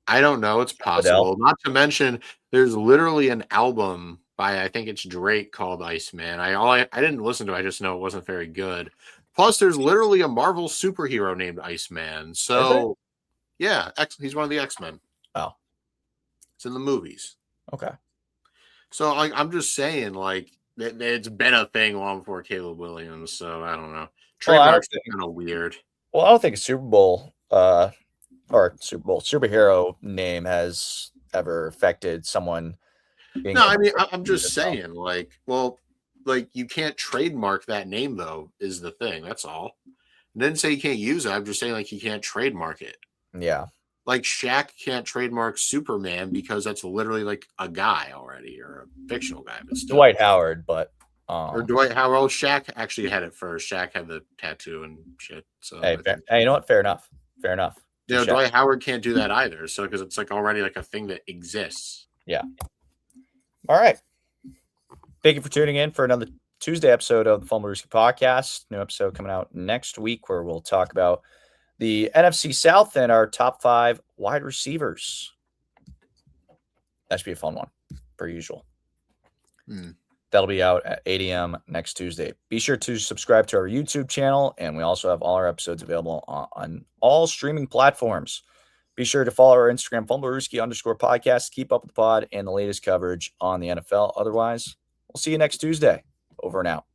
I don't know. It's possible. Not to mention, there's literally an album by I think it's Drake called Iceman. I didn't listen to it. I just know it wasn't very good. Plus, there's literally a Marvel superhero named Iceman. So, yeah, he's one of the X-Men. Oh. It's in the movies. Okay. So, I'm just saying, it's been a thing long before Caleb Williams. So, I don't know. Trademarks are kind of weird. Well, I don't think a superhero name has ever affected someone. No, I mean, I'm just saying, you can't trademark that name, though, is the thing. That's all. I didn't say you can't use it. I'm just saying, you can't trademark it. Yeah. Like Shaq can't trademark Superman because that's literally, a guy already or a fictional guy. But still. Dwight Howard, but... or Dwight Howard. Well, Shaq actually had it first. Shaq had the tattoo and shit. So hey, you know what? Fair enough. Dwight Howard can't do that either. So, because it's, already, a thing that exists. Yeah. All right. Thank you for tuning in for another Tuesday episode of the Fumblerooski podcast. New episode coming out next week where we'll talk about the NFC South and our top 5 wide receivers. That should be a fun one, per usual. That'll be out at 8 a.m. next Tuesday. Be sure to subscribe to our YouTube channel, and we also have all our episodes available on all streaming platforms. Be sure to follow our Instagram, Fumblerooski_podcast. Keep up with the pod and the latest coverage on the NFL. Otherwise, we'll see you next Tuesday. Over and out.